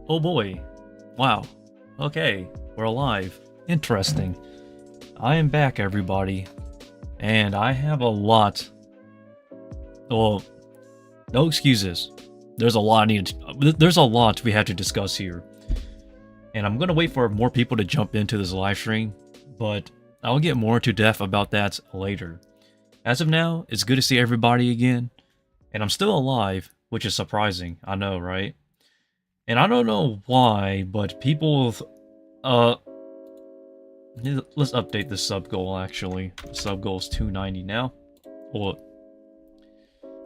Oh boy. Wow. Okay, we're alive. Interesting. I am back, everybody. And I have a lot. Well, no excuses. There's a lot there's a lot we have to discuss here. And I'm gonna wait for more people to jump into this live stream, but I'll get more into depth about that later. As of now, it's good to see everybody again, and I'm still alive, which is surprising. I know, right? And I don't know why, but people, uh, let's update the sub goal actually. The sub goal is 290 now. Well,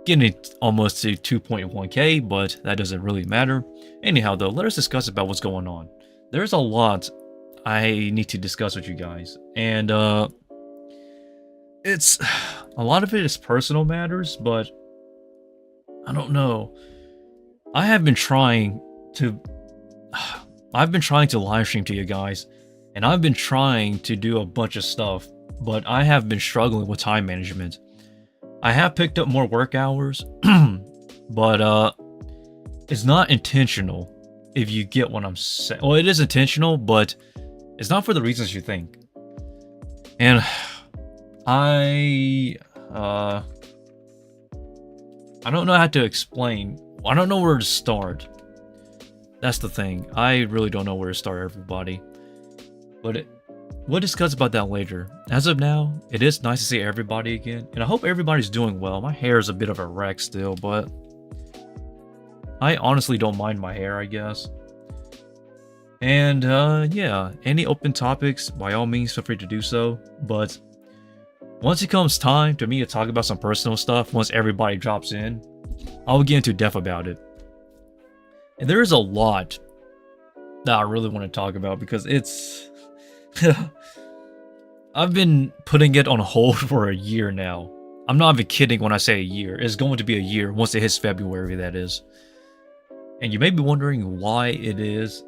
getting it almost to 2.1k, but that doesn't really matter. Anyhow, though, let us discuss about what's going on. There's a lot I need to discuss with you guys, and it's a lot of it is personal matters, but I don't know. I have been trying to I've been trying to live stream to you guys, and I've been trying to do a bunch of stuff, but I have been struggling with time management. I have picked up more work hours, but it's not intentional, if you get what I'm saying. Well, it is intentional, but it's not for the reasons you think. And I don't know how to explain. I don't know where to start. That's the thing. I really don't know where to start, everybody. But we'll discuss about that later. As of now, it is nice to see everybody again, and I hope everybody's doing well. My hair is a bit of a wreck still, but I honestly don't mind my hair, I guess. And yeah, any open topics, by all means, feel free to do so. But once it comes time to me to talk about some personal stuff, once everybody drops in, I'll get into depth about it. And there is a lot that I really want to talk about because it's... I've been putting it on hold for a year now. I'm not even kidding when I say a year. It's going to be a year once it hits February, that is. And you may be wondering why it is,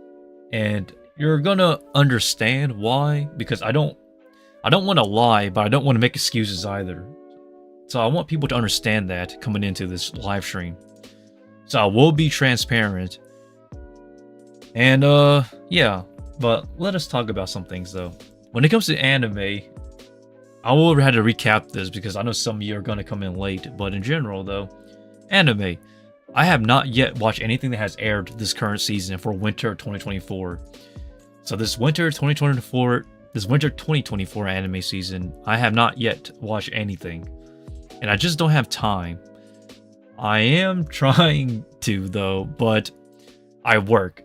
and you're gonna understand why, because I don't want to lie, but I don't want to make excuses either. So I want people to understand that coming into this live stream. So I will be transparent. And yeah, but let us talk about some things though. When it comes to anime, I will have to recap this because I know some of you are gonna come in late, but in general though, anime. I have not yet watched anything that has aired this current season for winter 2024. So this winter 2024 anime season, I have not yet watched anything. And I just don't have time. I am trying to though, but I work.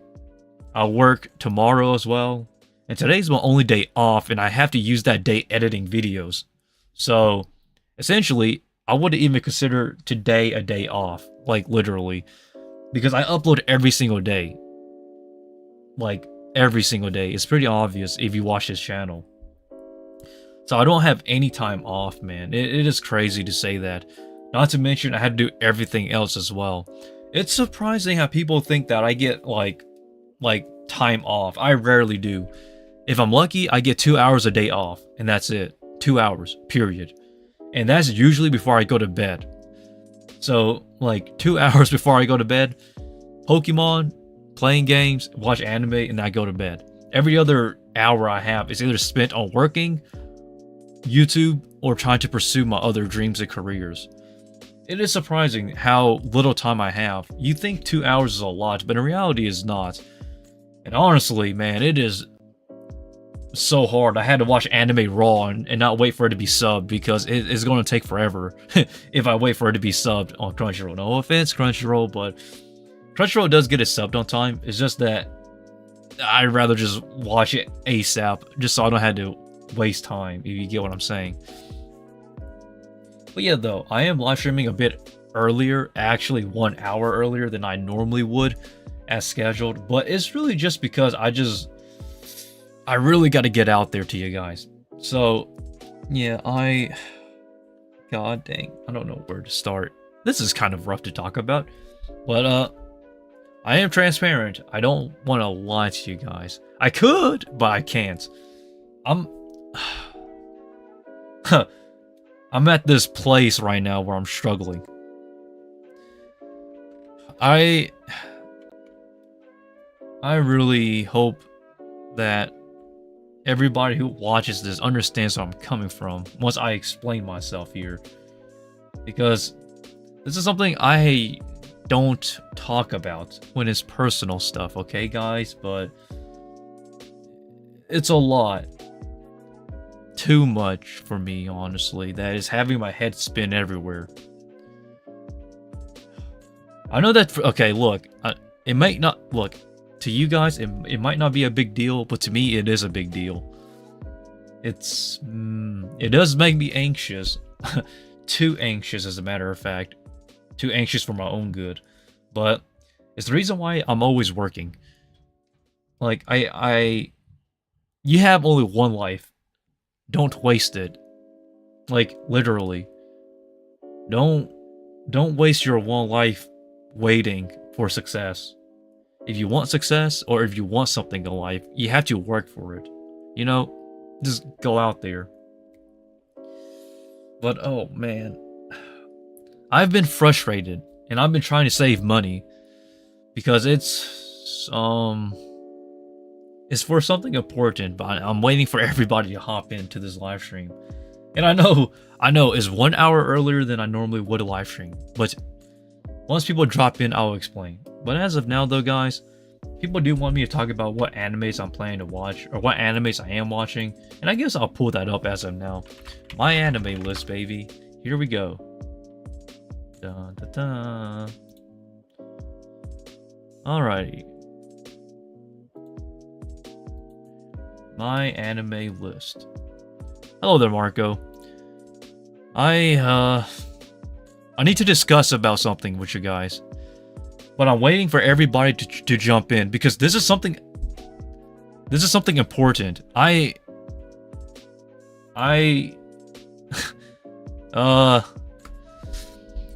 I'll work tomorrow as well. And today's my only day off, and I have to use that day editing videos. So essentially, I wouldn't even consider today a day off, like literally, because I upload every single day. Like every single day. It's pretty obvious if you watch this channel. So I don't have any time off, man. It is crazy to say that. Not to mention I had to do everything else as well. It's surprising how people think that I get like time off. I rarely do. If I'm lucky, I get 2 hours a day off, and that's it. 2 hours, period. And that's usually before I go to bed. So, like, 2 hours before I go to bed, Pokemon, playing games, watch anime, and I go to bed. Every other hour I have is either spent on working, YouTube, or trying to pursue my other dreams and careers. It is surprising how little time I have. You think 2 hours is a lot, but in reality it's not. And honestly, man, it is so hard. I had to watch anime raw and not wait for it to be subbed because it's going to take forever if I wait for it to be subbed on Crunchyroll. No offense, Crunchyroll, but Crunchyroll does get it subbed on time. It's just that I'd rather just watch it ASAP just so I don't have to waste time, if you get what I'm saying. But yeah, though, I am live streaming a bit earlier, actually 1 hour earlier than I normally would as scheduled, but it's really just because I really got to get out there to you guys. So, yeah, God dang, I don't know where to start. This is kind of rough to talk about, but I am transparent. I don't want to lie to you guys. I could, but I can't. I'm at this place right now where I'm struggling. I really hope that everybody who watches this understands where I'm coming from once I explain myself here. Because this is something I don't talk about when it's personal stuff, okay, guys? But it's a lot. Too much for me, honestly, that is having my head spin everywhere. I know that, okay, look, it might not, look, to you guys, it might not be a big deal, but to me, it is a big deal. It does make me anxious. Too anxious, as a matter of fact. Too anxious for my own good. But it's the reason why I'm always working. Like, you have only one life. Don't waste it. Like, literally. Don't waste your one life waiting for success. If you want success, or if you want something in life, you have to work for it. You know? Just go out there. But, oh, man. I've been frustrated, and I've been trying to save money. Because it's for something important, but I'm waiting for everybody to hop into this live stream. And I know, it's 1 hour earlier than I normally would a live stream. But once people drop in, I'll explain. But as of now, though, guys, people do want me to talk about what animes I'm planning to watch, or what animes I am watching, and I guess I'll pull that up as of now. My anime list, baby. Here we go. Dun, dun, dun. Alrighty. My anime list. Hello there, Marco. I need to discuss about something with you guys. But I'm waiting for everybody to jump in, because this is something important. I'm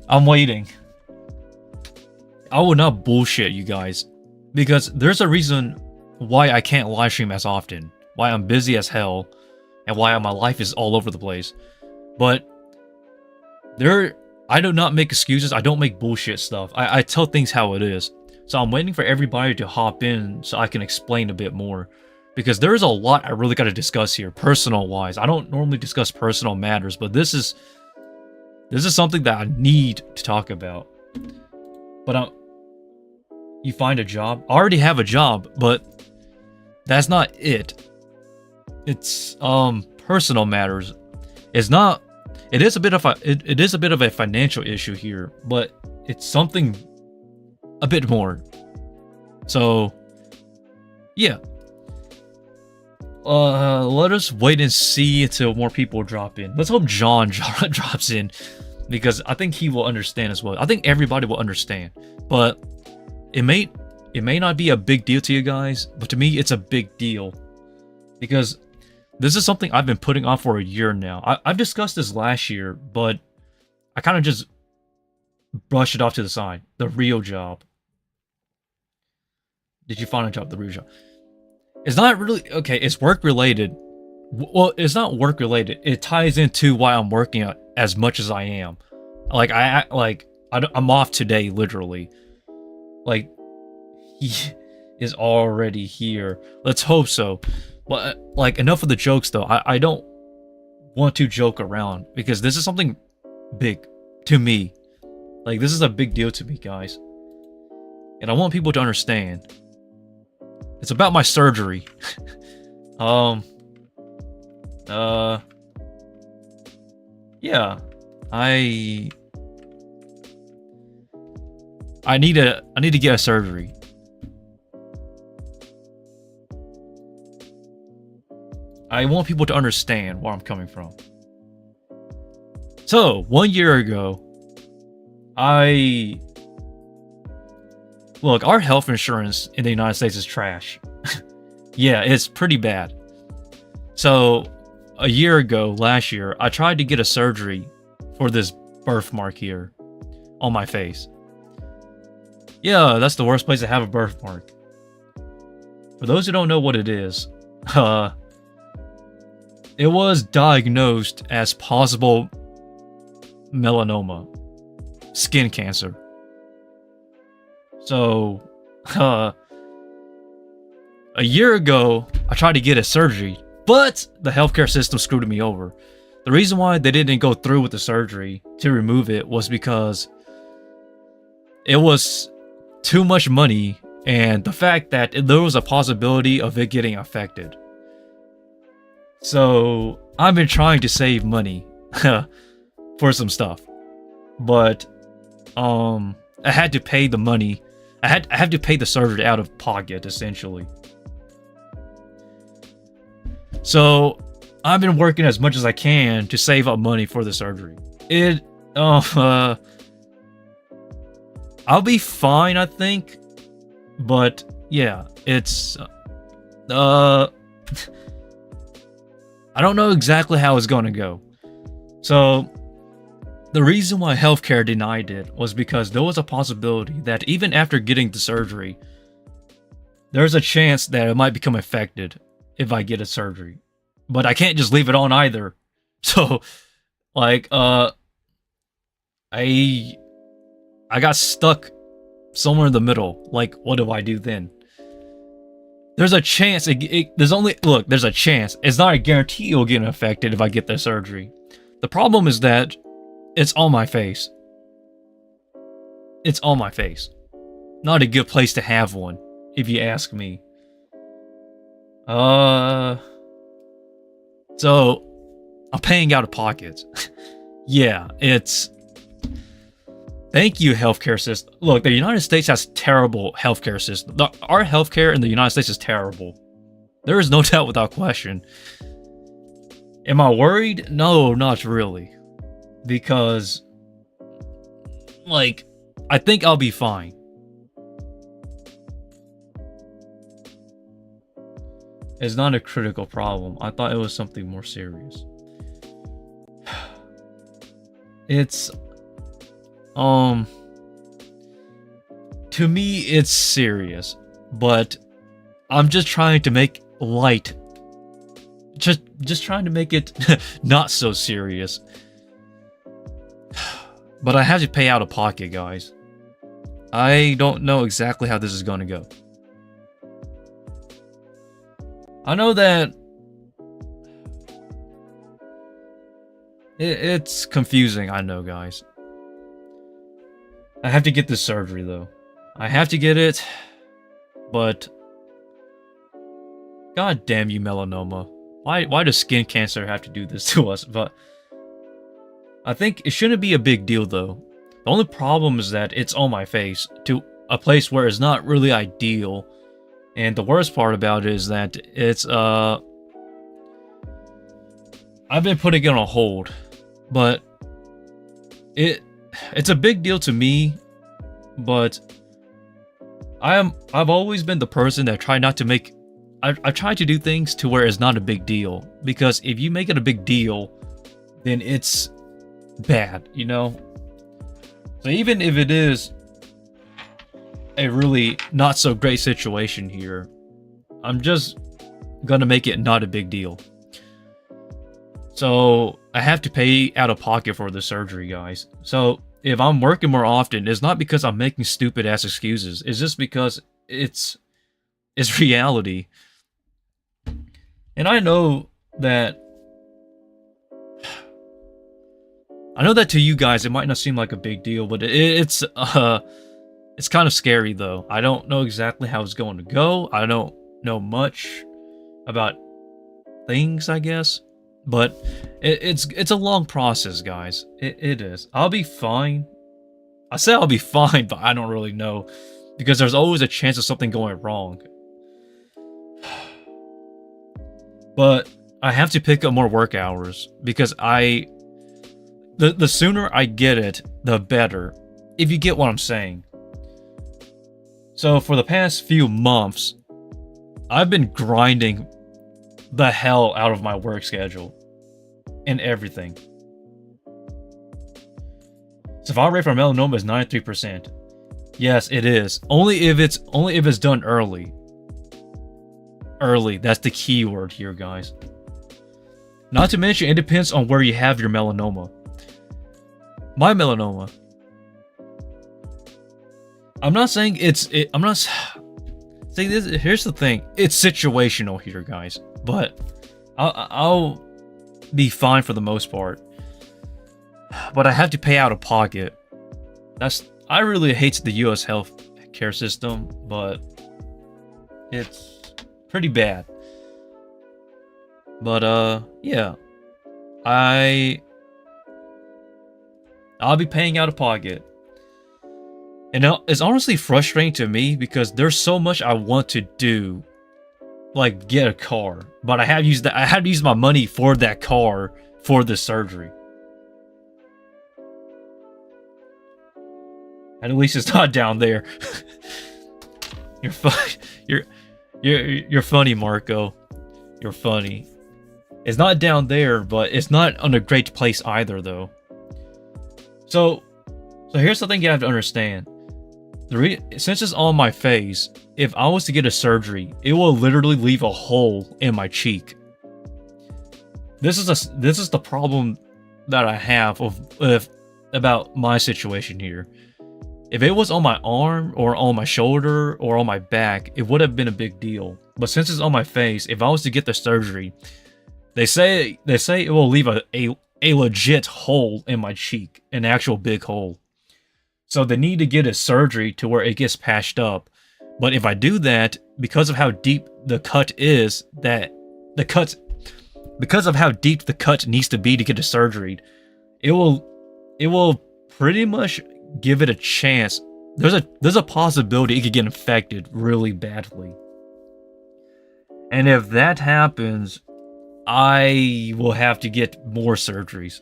waiting. I will not bullshit you guys, because there's a reason why I can't live stream as often, why I'm busy as hell, and why my life is all over the place. But I do not make excuses. I don't make bullshit stuff. I tell things how it is. So I'm waiting for everybody to hop in so I can explain a bit more. Because there's a lot I really got to discuss here, personal-wise. I don't normally discuss personal matters, but this is something that I need to talk about. But you find a job? I already have a job, but that's not it. It's personal matters. It's not. It is a bit of a financial issue here, but it's something a bit more. So, yeah. Let us wait and see until more people drop in. Let's hope John drops in, because I think he will understand as well. I think everybody will understand, but it may not be a big deal to you guys, but to me, it's a big deal, because this is something I've been putting off for a year now. I've discussed this last year, but I kind of just brushed it off to the side. The real job. Did you find a job? The real job. It's not really... Okay, it's work-related. Well, it's not work-related. It ties into why I'm working as much as I am. Like, I'm off today, literally. Like, he is already here. Let's hope so. But, like, enough of the jokes, though. I don't want to joke around, because this is something big to me. Like, this is a big deal to me, guys. And I want people to understand. It's about my surgery. Yeah. I need to get a surgery. I want people to understand where I'm coming from. So, 1 year ago, look, our health insurance in the United States is trash. Yeah, it's pretty bad. So, a year ago, last year, I tried to get a surgery for this birthmark here on my face. Yeah, that's the worst place to have a birthmark. For those who don't know what it is, it was diagnosed as possible melanoma, skin cancer. So, A year ago, I tried to get a surgery, but the healthcare system screwed me over. The reason why they didn't go through with the surgery to remove it was because it was too much money, and the fact that there was a possibility of it getting affected. So I've been trying to save money for some stuff, but I had to pay the money. I had to pay the surgery out of pocket, essentially. So I've been working as much as I can to save up money for the surgery. I'll be fine, I think. But yeah, it's I don't know exactly how it's going to go. So the reason why healthcare denied it was because there was a possibility that even after getting the surgery, there's a chance that it might become affected if I get a surgery. But I can't just leave it on either. So like I got stuck somewhere in the middle. Like, what do I do then? There's a chance. There's a chance. It's not a guarantee you'll get affected if I get the surgery. The problem is that it's on my face. It's on my face. Not a good place to have one, if you ask me. So I'm paying out of pocket. Yeah, it's. Thank you, healthcare system. Look, the United States has terrible healthcare system. Our healthcare in the United States is terrible. There is no doubt without question. Am I worried? No, not really. Because, like, I think I'll be fine. It's not a critical problem. I thought it was something more serious. It's... to me, it's serious, but I'm just trying to make light. Just trying to make it not so serious. But I have to pay out of pocket, guys. I don't know exactly how this is going to go. I know that it's confusing, I know, guys. I have to get this surgery, though. I have to get it, but... God damn you, melanoma. Why does skin cancer have to do this to us? But I think it shouldn't be a big deal, though. The only problem is that it's on my face, to a place where it's not really ideal. And the worst part about it is that it's, I've been putting it on hold, but it's a big deal to me, but I've always been the person that try not to make... I try to do things to where it's not a big deal, because if you make it a big deal, then it's bad, you know? So even if it is a really not so great situation here, I'm just gonna make it not a big deal. So I have to pay out of pocket for the surgery, guys. So if I'm working more often, it's not because I'm making stupid ass excuses. It's just because it's reality. And I know that to you guys it might not seem like a big deal, but it's kind of scary, though. I don't know exactly how it's going to go. I don't know much about things, I guess. But it's a long process, guys. It is. I'll be fine. I say I'll be fine, but I don't really know, because there's always a chance of something going wrong. But I have to pick up more work hours, because the sooner I get it, the better. If you get what I'm saying. So for the past few months, I've been grinding the hell out of my work schedule and everything. Survival rate for melanoma is 93%. Yes, it is. Only if it's done early. Early, that's the key word here, guys. Not to mention, it depends on where you have your melanoma. My melanoma, I'm not saying See, here's the thing. It's situational here, guys. But I'll be fine for the most part. But I have to pay out of pocket. I really hate the U.S. healthcare system, but it's pretty bad. But yeah, I'll be paying out of pocket. And it's honestly frustrating to me because there's so much I want to do, like get a car, but I had to use my money for that car for the surgery. And at least it's not down there. You're funny, Marco. You're funny. It's not down there, but it's not on a great place either, though. So here's the thing you have to understand. Since it's on my face, if I was to get a surgery, it will literally leave a hole in my cheek. This is the problem that I have about my situation here. If it was on my arm or on my shoulder or on my back, it would have been a big deal. But since it's on my face, if I was to get the surgery, they say it will leave a legit hole in my cheek, an actual big hole. So they need to get a surgery to where it gets patched up. But if I do that, because of how deep the cut is, because of how deep the cut needs to be to get a surgery, it will pretty much give it a chance. There's a possibility it could get infected really badly. And if that happens, I will have to get more surgeries.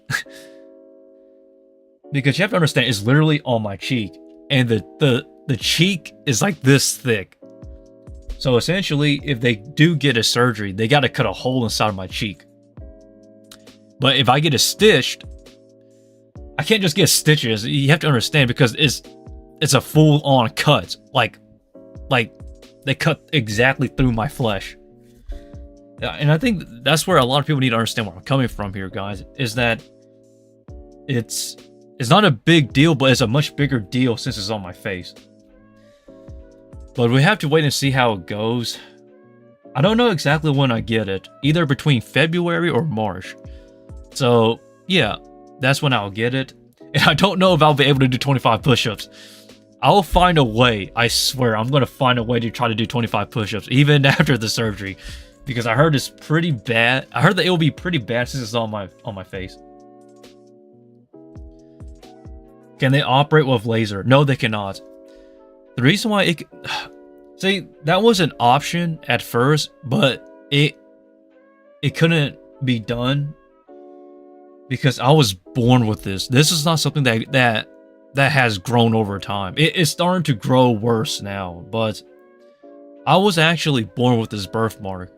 Because you have to understand, it's literally on my cheek, and the cheek is like this thick. So essentially, if they do get a surgery, they got to cut a hole inside of my cheek. But if I get it stitched, I can't just get stitches. You have to understand, because it's a full-on cut. Like they cut exactly through my flesh. And I think that's where a lot of people need to understand where I'm coming from here, guys. Is that it's not a big deal, but it's a much bigger deal since it's on my face. But we have to wait and see how it goes. I don't know exactly when I get it. Either between February or March. So, yeah, that's when I'll get it. And I don't know if I'll be able to do 25 push-ups. I'll find a way. I swear, I'm going to find a way to try to do 25 push-ups, even after the surgery. Because I heard it's pretty bad. I heard that it will be pretty bad since it's on my face. Can they operate with laser? No, they cannot. The reason why see, that was an option at first, but it couldn't be done because I was born with this. This is not something that has grown over time. It's starting to grow worse now, but I was actually born with this birthmark.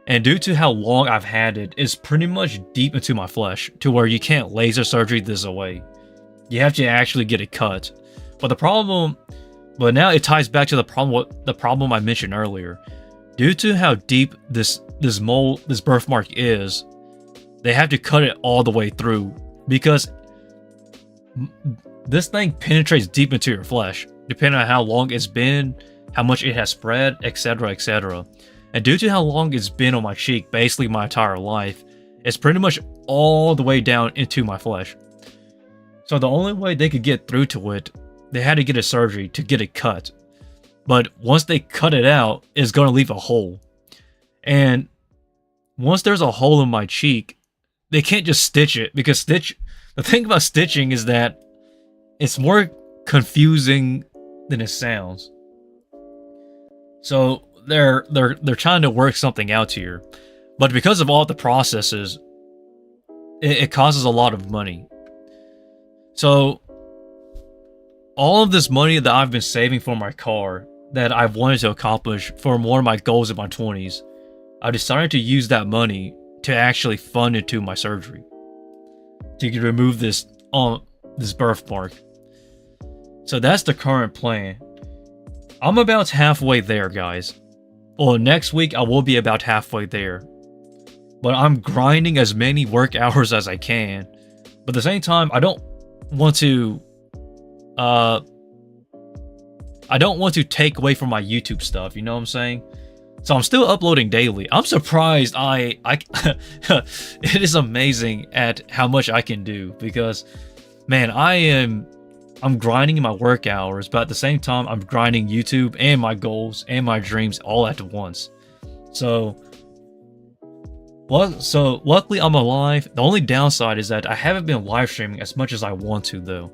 And due to how long I've had it, it's pretty much deep into my flesh to where you can't laser surgery this away. You have to actually get it cut. But now it ties back to the problem I mentioned earlier. Due to how deep this birthmark is, they have to cut it all the way through because this thing penetrates deep into your flesh, depending on how long it's been, how much it has spread, etc., etc. And due to how long it's been on my cheek, basically my entire life, it's pretty much all the way down into my flesh. So the only way they could get through to it, they had to get a surgery to get it cut. But once they cut it out, it's going to leave a hole. And once there's a hole in my cheek, they can't just stitch it. Because the thing about stitching is that it's more confusing than it sounds. So they're trying to work something out here. But because of all the processes, it causes a lot of money. So all of this money that I've been saving for my car that I've wanted to accomplish for more of my goals in my 20s, I decided to use that money to actually fund into my surgery. To remove this birthmark. So that's the current plan. I'm about halfway there, guys. Well, next week I will be about halfway there. But I'm grinding as many work hours as I can. But at the same time, I don't want to I don't want to take away from my YouTube stuff, you know what I'm saying? So I'm still uploading daily. I'm surprised it is amazing at how much I can do, because man, I'm grinding my work hours, but at the same time I'm grinding YouTube and my goals and my dreams all at once. So luckily I'm alive. The only downside is that I haven't been live streaming as much as I want to though.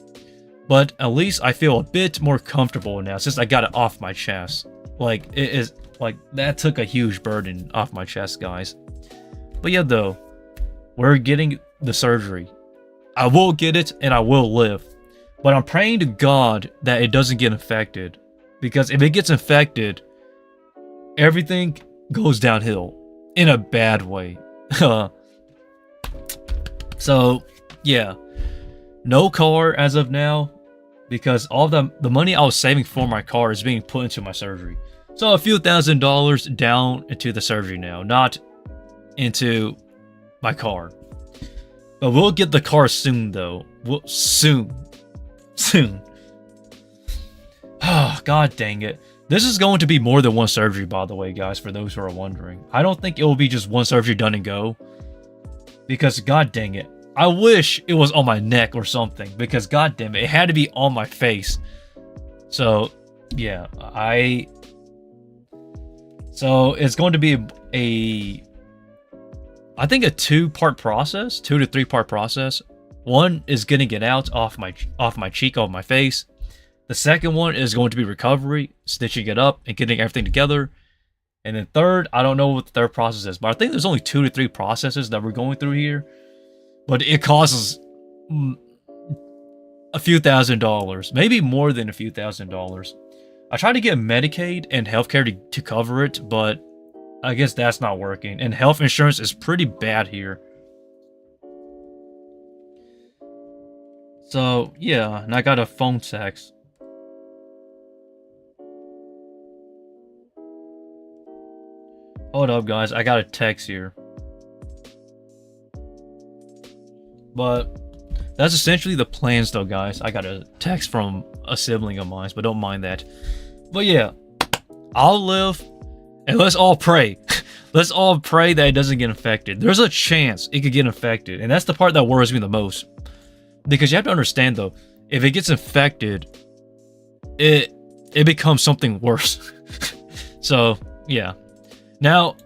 But at least I feel a bit more comfortable now since I got it off my chest. Like, it is, like, that took a huge burden off my chest, guys. But yeah, though, we're getting the surgery. I will get it and I will live. But I'm praying to God that it doesn't get infected. Because if it gets infected, everything goes downhill in a bad way. So, yeah. No car as of now, because all the money I was saving for my car is being put into my surgery. So a few $1,000s down into the surgery now, not into my car. But we'll get the car soon, though. Soon. Oh, god dang it. This is going to be more than one surgery, by the way, guys, for those who are wondering. I don't think it will be just one surgery done and go. Because, god dang it, I wish it was on my neck or something, because god damn it, it had to be on my face. So, yeah, so it's going to be I think a 2-part process, 2 to 3-part process. One is getting it out off my cheek, off my face. The second one is going to be recovery, stitching it up and getting everything together. And then third, I don't know what the third process is, but I think there's only 2 to 3 processes that we're going through here. But it costs a few $1,000s, maybe more than a few $1,000s. I tried to get Medicaid and healthcare to cover it, but I guess that's not working. And health insurance is pretty bad here. So, yeah, and I got a phone text. Hold up, guys, I got a text here. But that's essentially the plans, though, guys. I got a text from a sibling of mine, but don't mind that. But yeah, I'll live, and let's all pray. Let's all pray that it doesn't get infected. There's a chance it could get infected, and that's the part that worries me the most. Because you have to understand, though, if it gets infected, it becomes something worse. So, yeah. Now,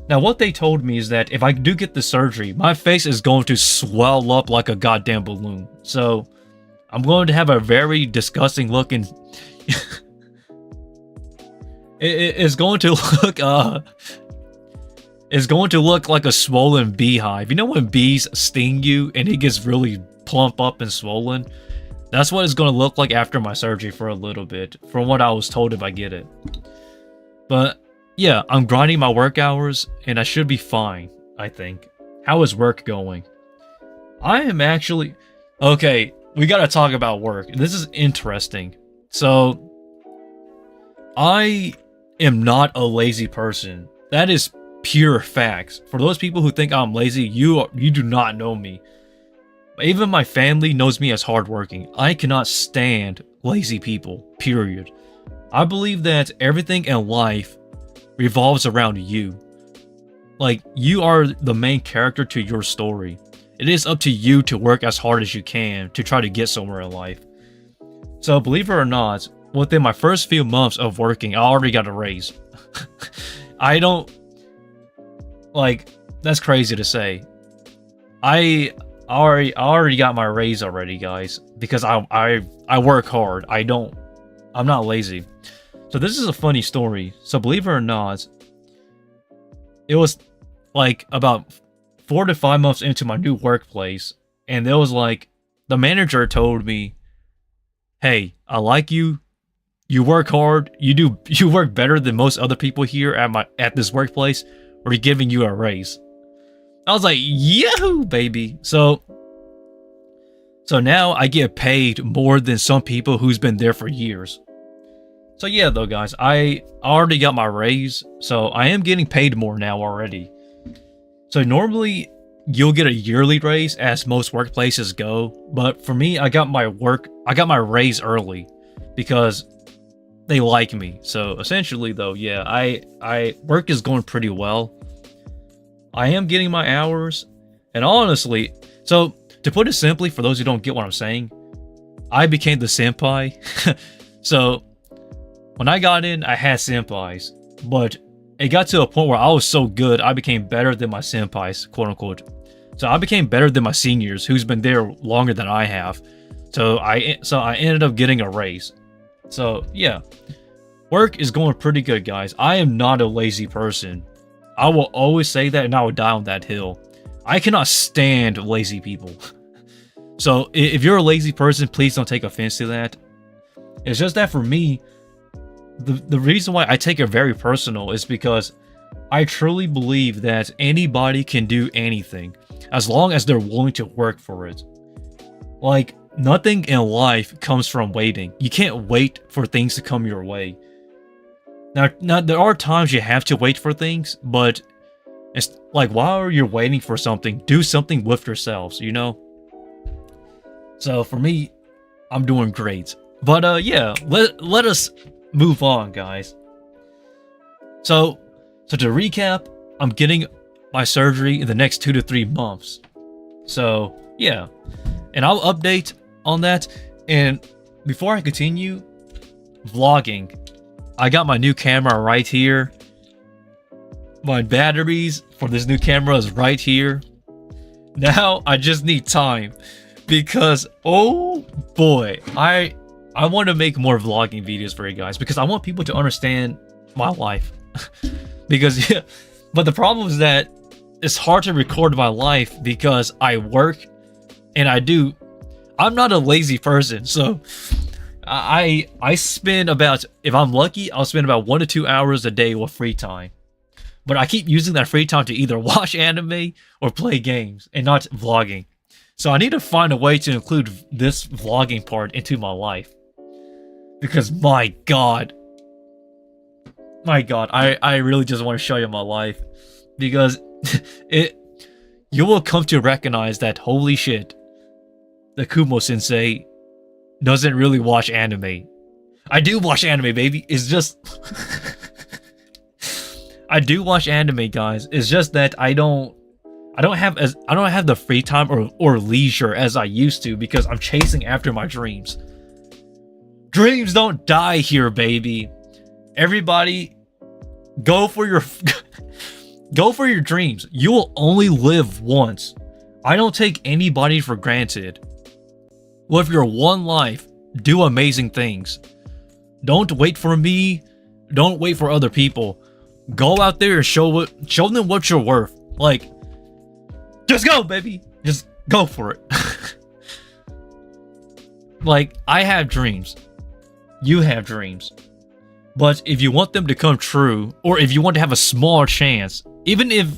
what they told me is that if I do get the surgery, my face is going to swell up like a goddamn balloon. So, I'm going to have a very disgusting looking... it's going to look, it's going to look like a swollen beehive. You know when bees sting you and it gets really plump up and swollen? That's what it's going to look like after my surgery for a little bit, from what I was told if I get it. But... yeah, I'm grinding my work hours, and I should be fine, I think. How is work going? I am actually... okay, we gotta talk about work. This is interesting. So, I am not a lazy person. That is pure facts. For those people who think I'm lazy, you do not know me. Even my family knows me as hardworking. I cannot stand lazy people, period. I believe that everything in life revolves around you. Like, you are the main character to your story. It is up to you to work as hard as you can to try to get somewhere in life. So, believe it or not, within my first few months of working, I already got a raise. I don't... like, that's crazy to say. I already got my raise already, guys. Because I work hard. I'm not lazy. So this is a funny story. So believe it or not, it was like about 4 to 5 months into my new workplace, and it was like the manager told me, "Hey, I like you. You work hard. You work better than most other people here at this workplace. We're giving you a raise." I was like, "Yahoo, baby!" So now I get paid more than some people who's been there for years. So yeah, though, guys, I already got my raise, so I am getting paid more now already. So normally, you'll get a yearly raise, as most workplaces go, but for me, I got my raise early, because they like me. So essentially though, yeah, I work is going pretty well. I am getting my hours, and honestly, so to put it simply, for those who don't get what I'm saying, I became the senpai. So when I got in, I had senpais, but it got to a point where I was so good, I became better than my senpais, quote unquote. So I became better than my seniors, who's been there longer than I have. So I ended up getting a raise. So yeah, work is going pretty good, guys. I am not a lazy person. I will always say that, and I will die on that hill. I cannot stand lazy people. So if you're a lazy person, please don't take offense to that. It's just that for me, the reason why I take it very personal is because I truly believe that anybody can do anything as long as they're willing to work for it. Like, nothing in life comes from waiting. You can't wait for things to come your way. Now there are times you have to wait for things, but it's like while you're waiting for something, do something with yourselves, you know? So for me, I'm doing great. But yeah, let us move on, guys. So to recap, I'm getting my surgery in the next 2 to 3 months. So yeah, and I'll update on that. And before I continue vlogging, I got my new camera right here. My batteries for this new camera is right here. Now I just need time, because oh boy, I want to make more vlogging videos for you guys, because I want people to understand my life. Because yeah, but the problem is that it's hard to record my life because I work and I'm not a lazy person, so I spend about, if I'm lucky, I'll spend about 1 to 2 hours a day with free time. But I keep using that free time to either watch anime or play games and not vlogging. So I need to find a way to include this vlogging part into my life. Because my god, I really just want to show you my life. Because you will come to recognize that, holy shit, the Kumo Sensei doesn't really watch anime. I do watch anime, baby. It's just I do watch anime, guys. It's just that I don't have the free time or leisure as I used to, because I'm chasing after my dreams. Dreams don't die here, baby. Everybody, go for your dreams. You will only live once. I don't take anybody for granted. With your one life, do amazing things. Don't wait for me. Don't wait for other people. Go out there and show them what you're worth. Like, just go, baby. Just go for it. Like, I have dreams. You have dreams. But if you want them to come true, or if you want to have a small chance, even if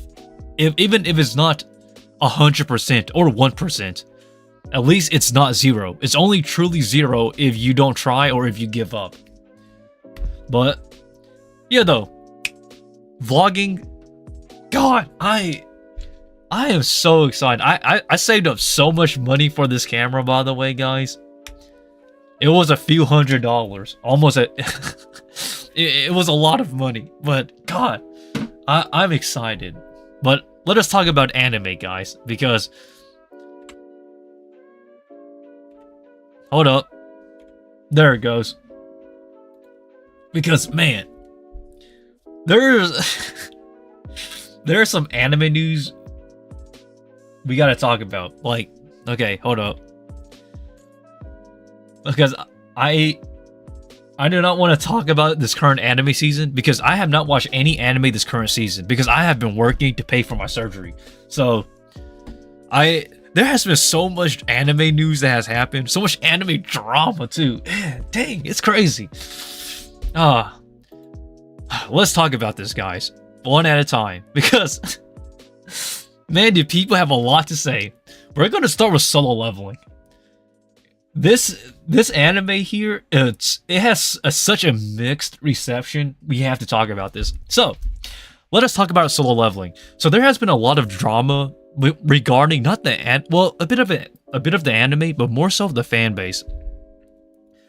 it's not 100% or 1%, at least it's not 0. It's only truly 0 if you don't try or if you give up. But yeah, though, vlogging, god, I am so excited. I saved up so much money for this camera, by the way, guys. It was a few $100s, almost it was a lot of money, but god, I'm excited. But let us talk about anime, guys, because hold up, there it goes. Because man, there's some anime news we gotta talk about. Like, okay, hold up, because I do not want to talk about this current anime season, because I have not watched any anime this current season because I have been working to pay for my surgery. So there has been so much anime news that has happened, so much anime drama too. Dang, it's crazy. Let's talk about this, guys, one at a time, because man, do people have a lot to say. We're going to start with Solo Leveling. This anime here, it has such a mixed reception. We have to talk about this. So let us talk about Solo Leveling. So there has been a lot of drama regarding not the a bit of the anime, but more so the fan base.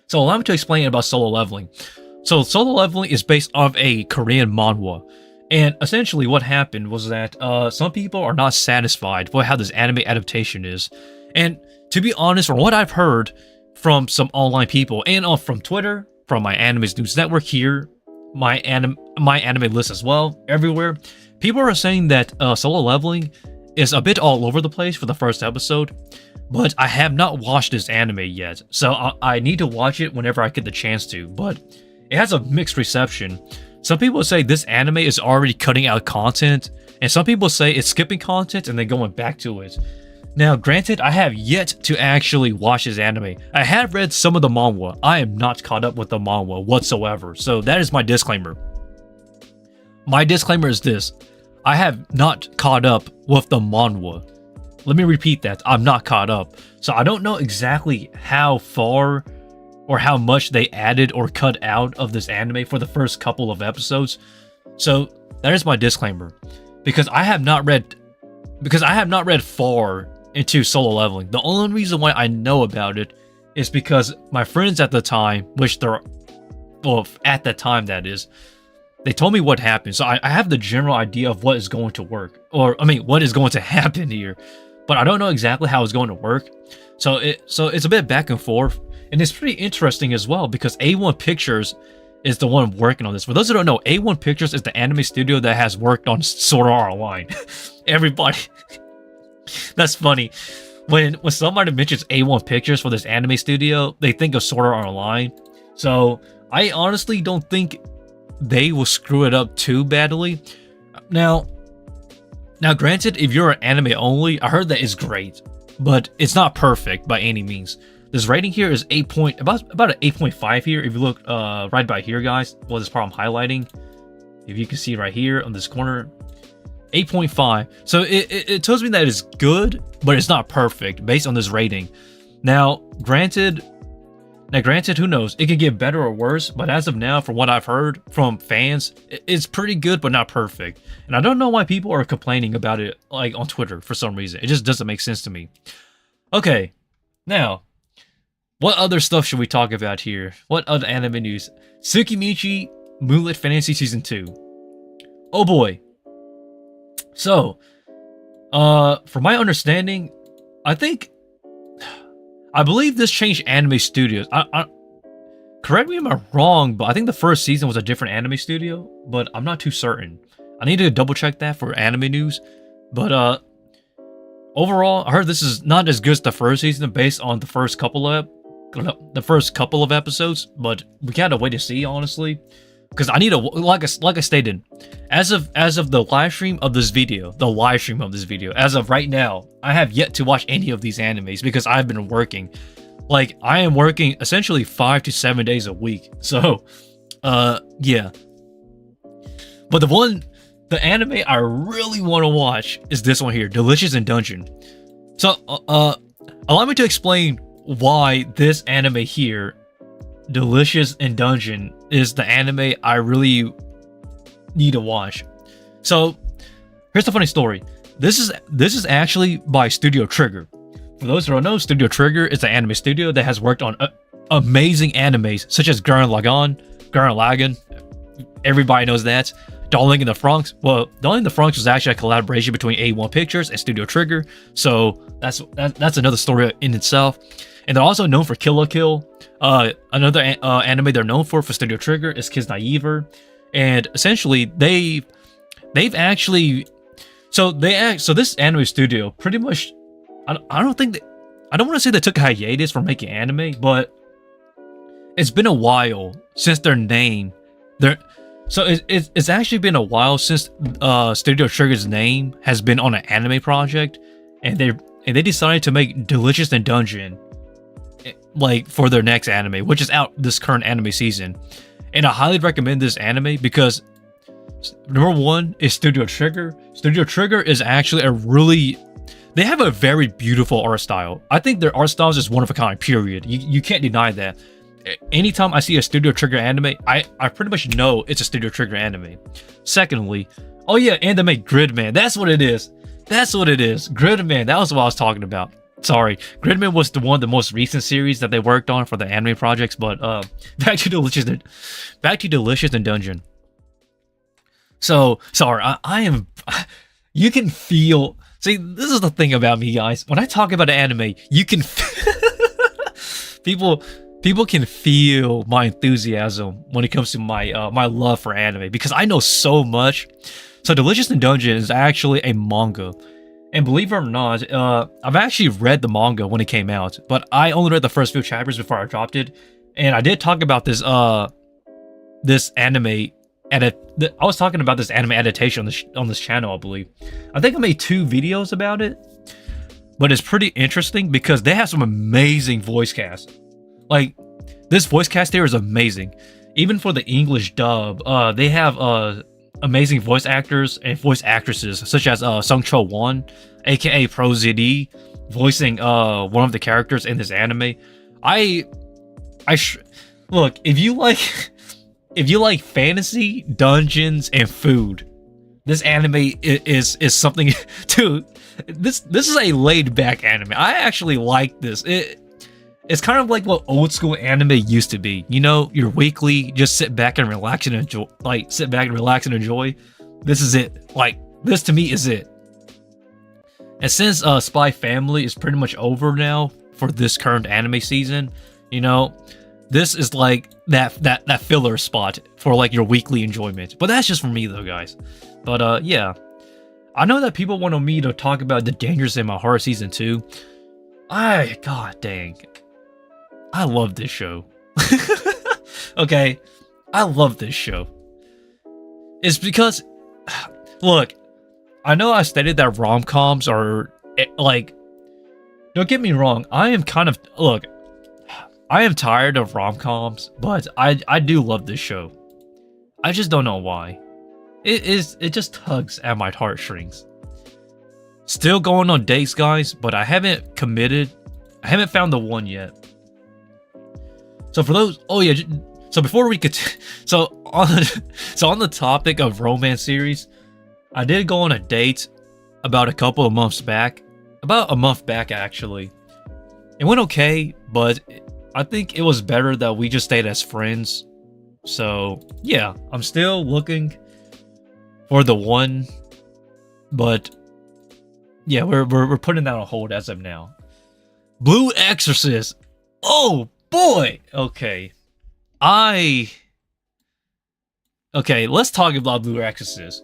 So allow me to explain about Solo Leveling. So Solo Leveling is based off a Korean manhwa. And essentially what happened was that some people are not satisfied with how this anime adaptation is. And to be honest, from what I've heard from some online people and from Twitter, from my Anime's News Network here, my anime list as well, everywhere, people are saying that Solo Leveling is a bit all over the place for the first episode. But I have not watched this anime yet, so I need to watch it whenever I get the chance to. But it has a mixed reception. Some people say this anime is already cutting out content, and some people say it's skipping content and then going back to it. Now, granted, I have yet to actually watch this anime. I have read some of the manhwa. I am not caught up with the manhwa whatsoever, so that is my disclaimer. My disclaimer is this: I have not caught up with the manhwa. Let me repeat that, I'm not caught up. So I don't know exactly how far or how much they added or cut out of this anime for the first couple of episodes. So that is my disclaimer. Because I have not read far into Solo Leveling. The only reason why I know about it is because my friends at the time, at that time that is, they told me what happened. So I have the general idea of what is going to work. What is going to happen here. But I don't know exactly how it's going to work. So it's a bit back and forth. And it's pretty interesting as well because A1 Pictures is the one working on this. For those who don't know, A1 Pictures is the anime studio that has worked on Sword Art Online. Everybody. That's funny. When somebody mentions A1 Pictures for this anime studio, they think of Sword Art Online. So I honestly don't think they will screw it up too badly. Now granted, if you're an anime only, I heard that is great, but it's not perfect by any means. This rating here is about an 8.5 here. If you look right by here, guys, well, this part I'm highlighting, if you can see right here on this corner, 8.5. So it tells me that it's good, but it's not perfect based on this rating. Now, granted, who knows? It could get better or worse, but as of now, from what I've heard from fans, it's pretty good, but not perfect. And I don't know why people are complaining about it, like on Twitter, for some reason. It just doesn't make sense to me. Okay, now, what other stuff should we talk about here? What other anime news? Tsukimichi Moonlit Fantasy Season 2. Oh boy. So, from my understanding, I believe this changed anime studios. Correct me if I'm wrong, but I think the first season was a different anime studio, but I'm not too certain. I need to double check that for anime news. But overall, I heard this is not as good as the first season based on the first couple of episodes, but we gotta wait to see, honestly. Because I need to, like I stated, as of the live stream of this video, as of right now, I have yet to watch any of these animes because I've been working. Like, I am working essentially 5 to 7 days a week. So, yeah. But the anime I really want to watch is this one here, Delicious in Dungeon. So, allow me to explain why this anime here, Delicious in Dungeon, is the anime I really need to watch. So, here's the funny story. This is actually by Studio Trigger. For those who don't know, Studio Trigger is an anime studio that has worked on amazing animes such as Gurren Lagann. Everybody knows that. Darling in the Franxx. Well, Darling in the Franxx was actually a collaboration between A1 Pictures and Studio Trigger, so that's another story in itself. And they're also known for Kill la Kill. Another anime they're known for Studio Trigger is Kiss Naiver. And essentially, they've actually... So this anime studio pretty much... I don't want to say they took a hiatus from making anime, but it's been a while since their name... It's actually been a while since Studio Trigger's name has been on an anime project, and they decided to make Delicious in Dungeon like for their next anime, which is out this current anime season. And I highly recommend this anime because number one is Studio Trigger. Studio Trigger is actually they have a very beautiful art style. I think their art style is just one of a kind, period. You can't deny that. Anytime I see a Studio Trigger anime, I pretty much know it's a Studio Trigger anime. Secondly, oh yeah, and they make Gridman. That's what it is. Gridman, that was what I was talking about. Sorry, Gridman was the one of the most recent series that they worked on for the anime projects. But back to Delicious and Dungeon. So sorry, I am. You can feel. See, this is the thing about me, guys. When I talk about anime, you can. People can feel my enthusiasm when it comes to my my love for anime because I know so much. So Delicious in Dungeon is actually a manga. And believe it or not, I've actually read the manga when it came out, but I only read the first few chapters before I dropped it. And I did talk about this this anime I was talking about this anime adaptation on this channel, I believe. I think I made 2 videos about it. But it's pretty interesting because they have some amazing voice cast. Like, this voice cast here is amazing. Even for the English dub, they have amazing voice actors and voice actresses, such as Sung Cho Won, aka Pro ZD, voicing one of the characters in this anime. Look, if you like fantasy, dungeons, and food, this anime is something. Dude, this is a laid back anime. I actually like this. It's kind of like what old school anime used to be. You know, your weekly, just sit back and relax and enjoy. Like, sit back and relax and enjoy. This is it. Like, this to me is it. And since Spy Family is pretty much over now for this current anime season, you know, this is like that filler spot for like your weekly enjoyment. But that's just for me though, guys. But yeah, I know that people wanted me to talk about The Dangers in My Heart season 2. God dang, I love this show. Okay, I love this show. It's because, look, I know I stated that rom-coms are like, don't get me wrong, I am tired of rom-coms, but I do love this show. I just don't know why. It just tugs at my heartstrings. Still going on dates, guys, but I haven't committed. I haven't found the one yet. So for those, oh yeah, so before we could, so on the topic of romance series, I did go on a date about a month back actually. It went okay, but I think it was better that we just stayed as friends. So yeah, I'm still looking for the one, but yeah, we're putting that on hold as of now. Blue Exorcist. Oh boy. Okay, let's talk about Blue Exorcist.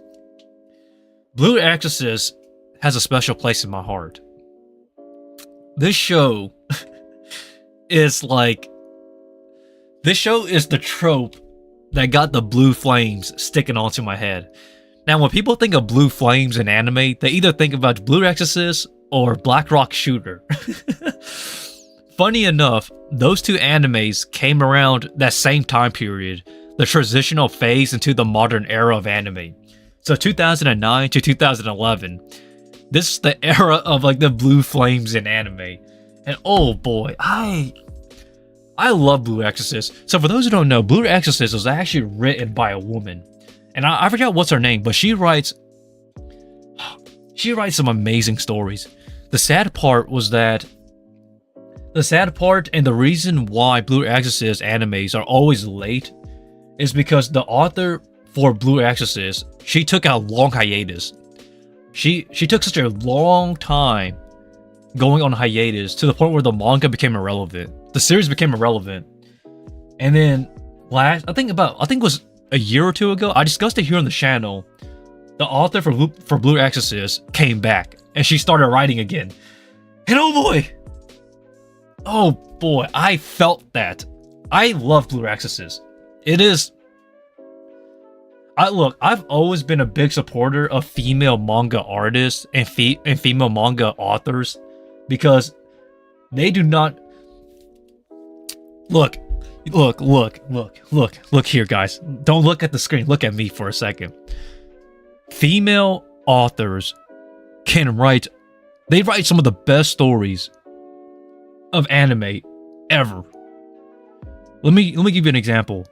Blue Exorcist has a special place in my heart. This show is the trope that got the blue flames sticking onto my head. Now, when people think of blue flames in anime, they either think about Blue Exorcist or Black Rock Shooter. Funny enough, those 2 animes came around that same time period, the transitional phase into the modern era of anime. So 2009 to 2011. This is the era of like the blue flames in anime. And oh boy, I love Blue Exorcist. So for those who don't know, Blue Exorcist was actually written by a woman. And I forgot what's her name, but she writes some amazing stories. The sad part and the reason why Blue Exorcist animes are always late is because the author for Blue Exorcist, she took a long hiatus. She took such a long time going on hiatus to the point where the manga became irrelevant. The series became irrelevant. And then I think it was a year or 2 ago, I discussed it here on the channel. The author for Blue Exorcist came back and she started writing again. And oh boy, I felt that. I love Blue Exorcist. I've always been a big supporter of female manga artists and female manga authors because they do not look here, guys. Don't look at the screen. Look at me for a second. Female authors can write. They write some of the best stories of anime ever. Let me give you an example.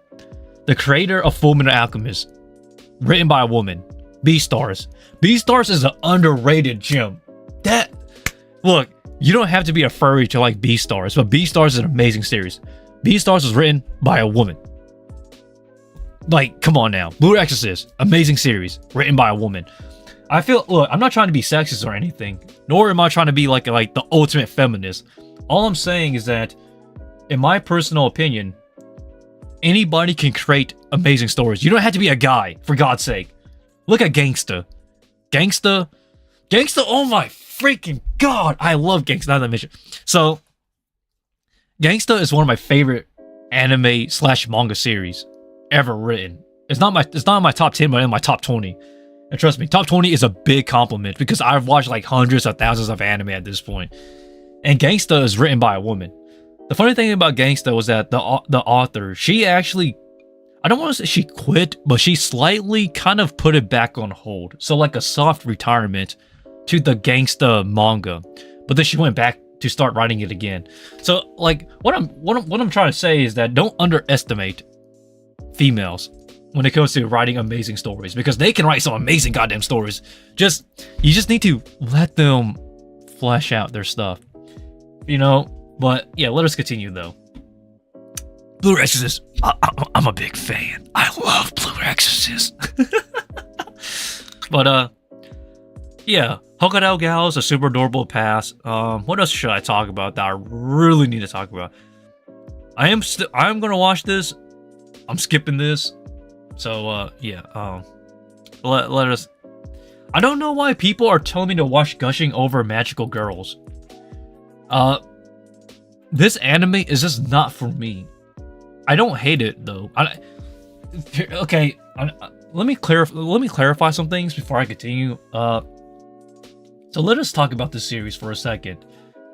The creator of Fullmetal Alchemist, written by a woman, Beastars. Beastars is an underrated gem. You don't have to be a furry to like Beastars, but Beastars is an amazing series. Beastars was written by a woman. Like, come on now. Blue Exorcist, amazing series, written by a woman. I feel, look, I'm not trying to be sexist or anything, nor am I trying to be like the ultimate feminist. All I'm saying is that, in my personal opinion, anybody can create amazing stories. You don't have to be a guy, for God's sake. Look at Gangsta. Gangsta, oh my freaking God, I love Gangsta, not that mention. So, Gangsta is one of my favorite anime / manga series ever written. It's not in my top 10, but in my top 20. And trust me, top 20 is a big compliment because I've watched like hundreds of thousands of anime at this point. And Gangsta is written by a woman. The funny thing about Gangsta was that the author, she actually, I don't want to say she quit, but she slightly kind of put it back on hold. So like a soft retirement to the Gangsta manga. But then she went back to start writing it again. So like what I'm trying to say is that don't underestimate females when it comes to writing amazing stories, because they can write some amazing goddamn stories. You just need to let them flesh out their stuff, you know. But yeah, let us continue though. Blue Exorcist, I'm a big fan. I love Blue Exorcist. But yeah, Hokkaido Gal is a super adorable pass. What else should I talk about that I really need to talk about? I'm gonna watch this. I'm skipping this. So yeah, let us. I don't know why people are telling me to watch Gushing Over Magical Girls. This anime is just not for me. I don't hate it though. Okay, let me clarify some things before I continue. So let us talk about this series for a second.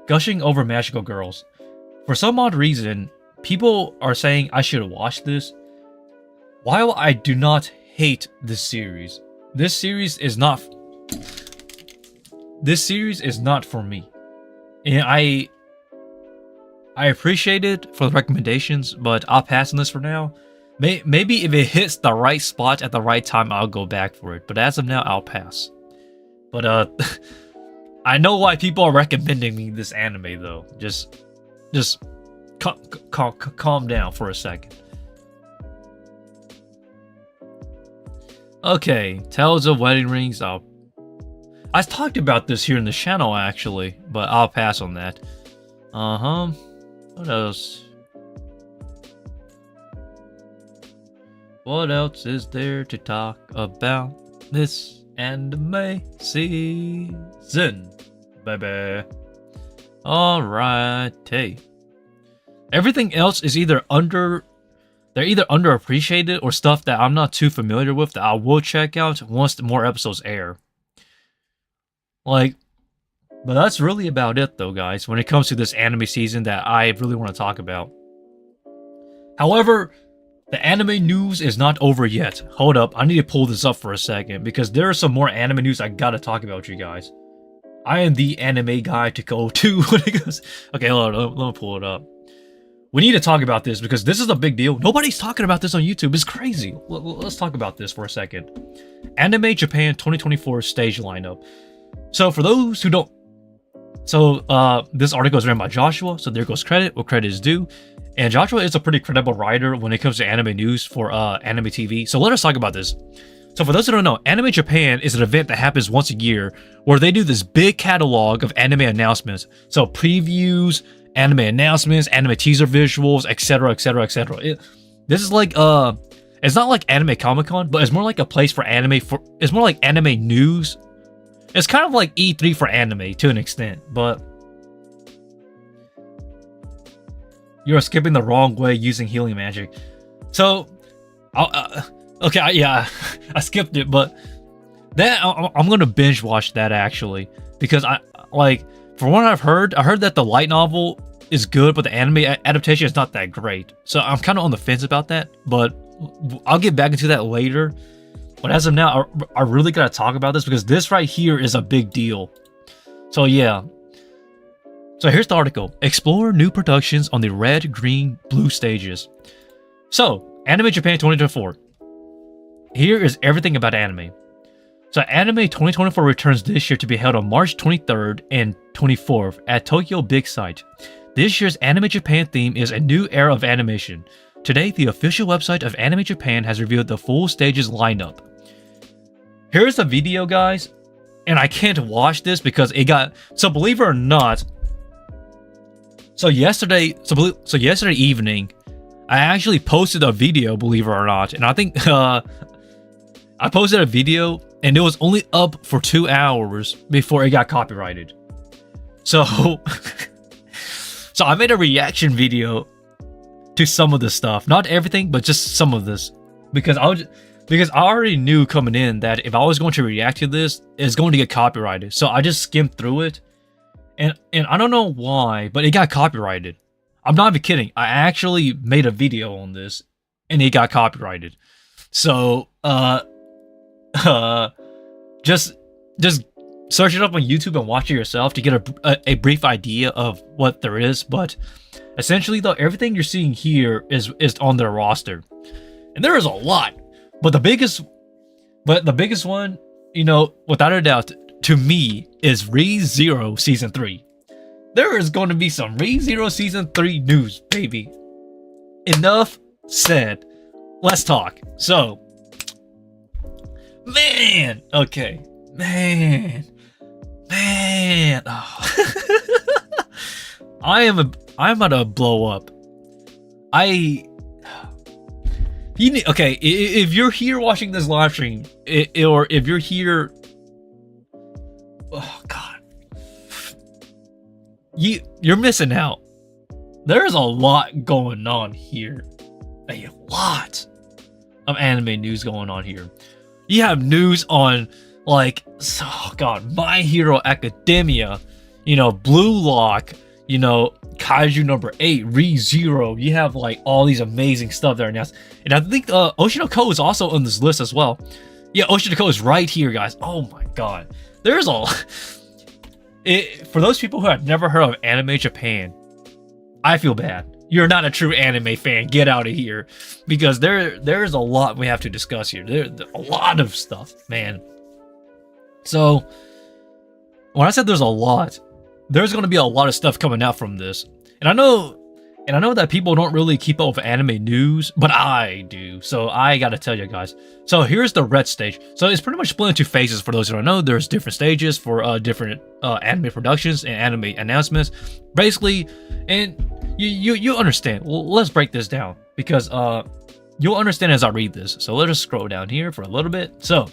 Gushing Over Magical Girls. For some odd reason, people are saying I should watch this. While I do not hate this series is not for me. And I appreciate it for the recommendations, but I'll pass on this for now. Maybe if it hits the right spot at the right time, I'll go back for it. But as of now, I'll pass. But I know why people are recommending me this anime though. Just calm down for a second. Okay, Tales of Wedding Rings. I talked about this here in the channel actually, but I'll pass on that. What else? What else is there to talk about this anime season, baby? Alrighty. Everything else is either underappreciated or stuff that I'm not too familiar with that I will check out once more episodes air. Like, but that's really about it though, guys, when it comes to this anime season that I really want to talk about. However, the anime news is not over yet. Hold up, I need to pull this up for a second because there is some more anime news I gotta talk about with you guys. I am the anime guy to go to when it goes. Okay, let me pull it up. We need to talk about this because this is a big deal. Nobody's talking about this on YouTube. It's crazy. Let's talk about this for a second. Anime Japan 2024 stage lineup. So for those who don't... this article is written by Joshua, so there goes credit where credit is due. And Joshua is a pretty credible writer when it comes to anime news for anime TV. So let us talk about this. So for those who don't know, Anime Japan is an event that happens once a year where they do this big catalog of anime announcements. So previews, anime announcements, anime teaser visuals, etc, etc, etc. This is like it's not like Anime Comic-Con, but it's more like a place for anime. It's more like anime news. It's kind of like E3 for anime to an extent, but you're skipping the wrong way using healing magic. So, okay, I skipped it, but that I'm gonna binge watch that actually because from what I heard that the light novel is good, but the anime adaptation is not that great. So I'm kind of on the fence about that, but I'll get back into that later. But as of now, I really gotta talk about this because this right here is a big deal. So yeah. So here's the article. Explore new productions on the red, green, blue stages. So, Anime Japan 2024. Here is everything about anime. So Anime 2024 returns this year to be held on March 23rd and 24th at Tokyo Big Sight. This year's Anime Japan theme is a new era of animation. Today, the official website of Anime Japan has revealed the full stage's lineup. Here's the video, guys, and I can't watch this because it got... So believe it or not, so yesterday evening, I actually posted a video, believe it or not, and I think I posted a video and it was only up for 2 hours before it got copyrighted. So, so I made a reaction video to some of this stuff, not everything, but just some of this, because I already knew coming in that if I was going to react to this, it's going to get copyrighted. So I just skimmed through it, and I don't know why, but it got copyrighted. I'm not even kidding. I actually made a video on this, and it got copyrighted. So just search it up on YouTube and watch it yourself to get a brief idea of what there is. But essentially, though, everything you're seeing here is on their roster, and there is a lot. But the biggest one, you know, without a doubt, to me, is Re:Zero Season 3. There is going to be some Re:Zero Season 3 news, baby. Enough said. Let's talk. So, man, okay, man. Oh. I'm about to blow up. Okay, if you're here watching this live stream, or if you're here, oh god, you're missing out. There's a lot going on here, a lot of anime news going on here. You have news on, like, oh god, My Hero Academia, you know, Blue Lock, you know, Kaiju number 8, Re:Zero. You have like all these amazing stuff there announced, and I think Oshinoko is also on this list as well. Yeah, Oshinoko is right here, guys. Oh my god, there's a for those people who have never heard of Anime Japan, I feel bad. You're not a true anime fan. Get out of here, because there's a lot we have to discuss here. There's a lot of stuff, man. So when I said there's a lot, there's going to be a lot of stuff coming out from this. And I know that people don't really keep up with anime news, but I do. So I got to tell you guys. So here's the red stage. So it's pretty much split into phases. For those who don't know, there's different stages for different anime productions and anime announcements. Basically, and you understand. Well, let's break this down, because you'll understand as I read this. So let's just scroll down here for a little bit. So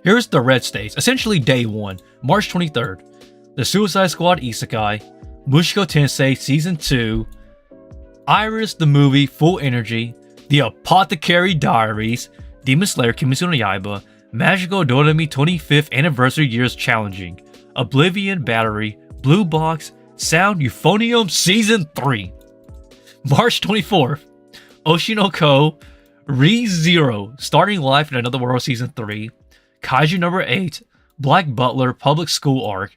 here's the red stage. Essentially day 1, March 23rd. The Suicide Squad Isekai, Mushoku Tensei Season 2, Iris the Movie Full Energy, The Apothecary Diaries, Demon Slayer Kimetsu no Yaiba, Magical Doremi 25th Anniversary Years Challenging, Oblivion Battery, Blue Box, Sound Euphonium Season 3. March 24th, Oshinoko, Re:Zero Starting Life in Another World Season 3, Kaiju number 8, Black Butler Public School Arc,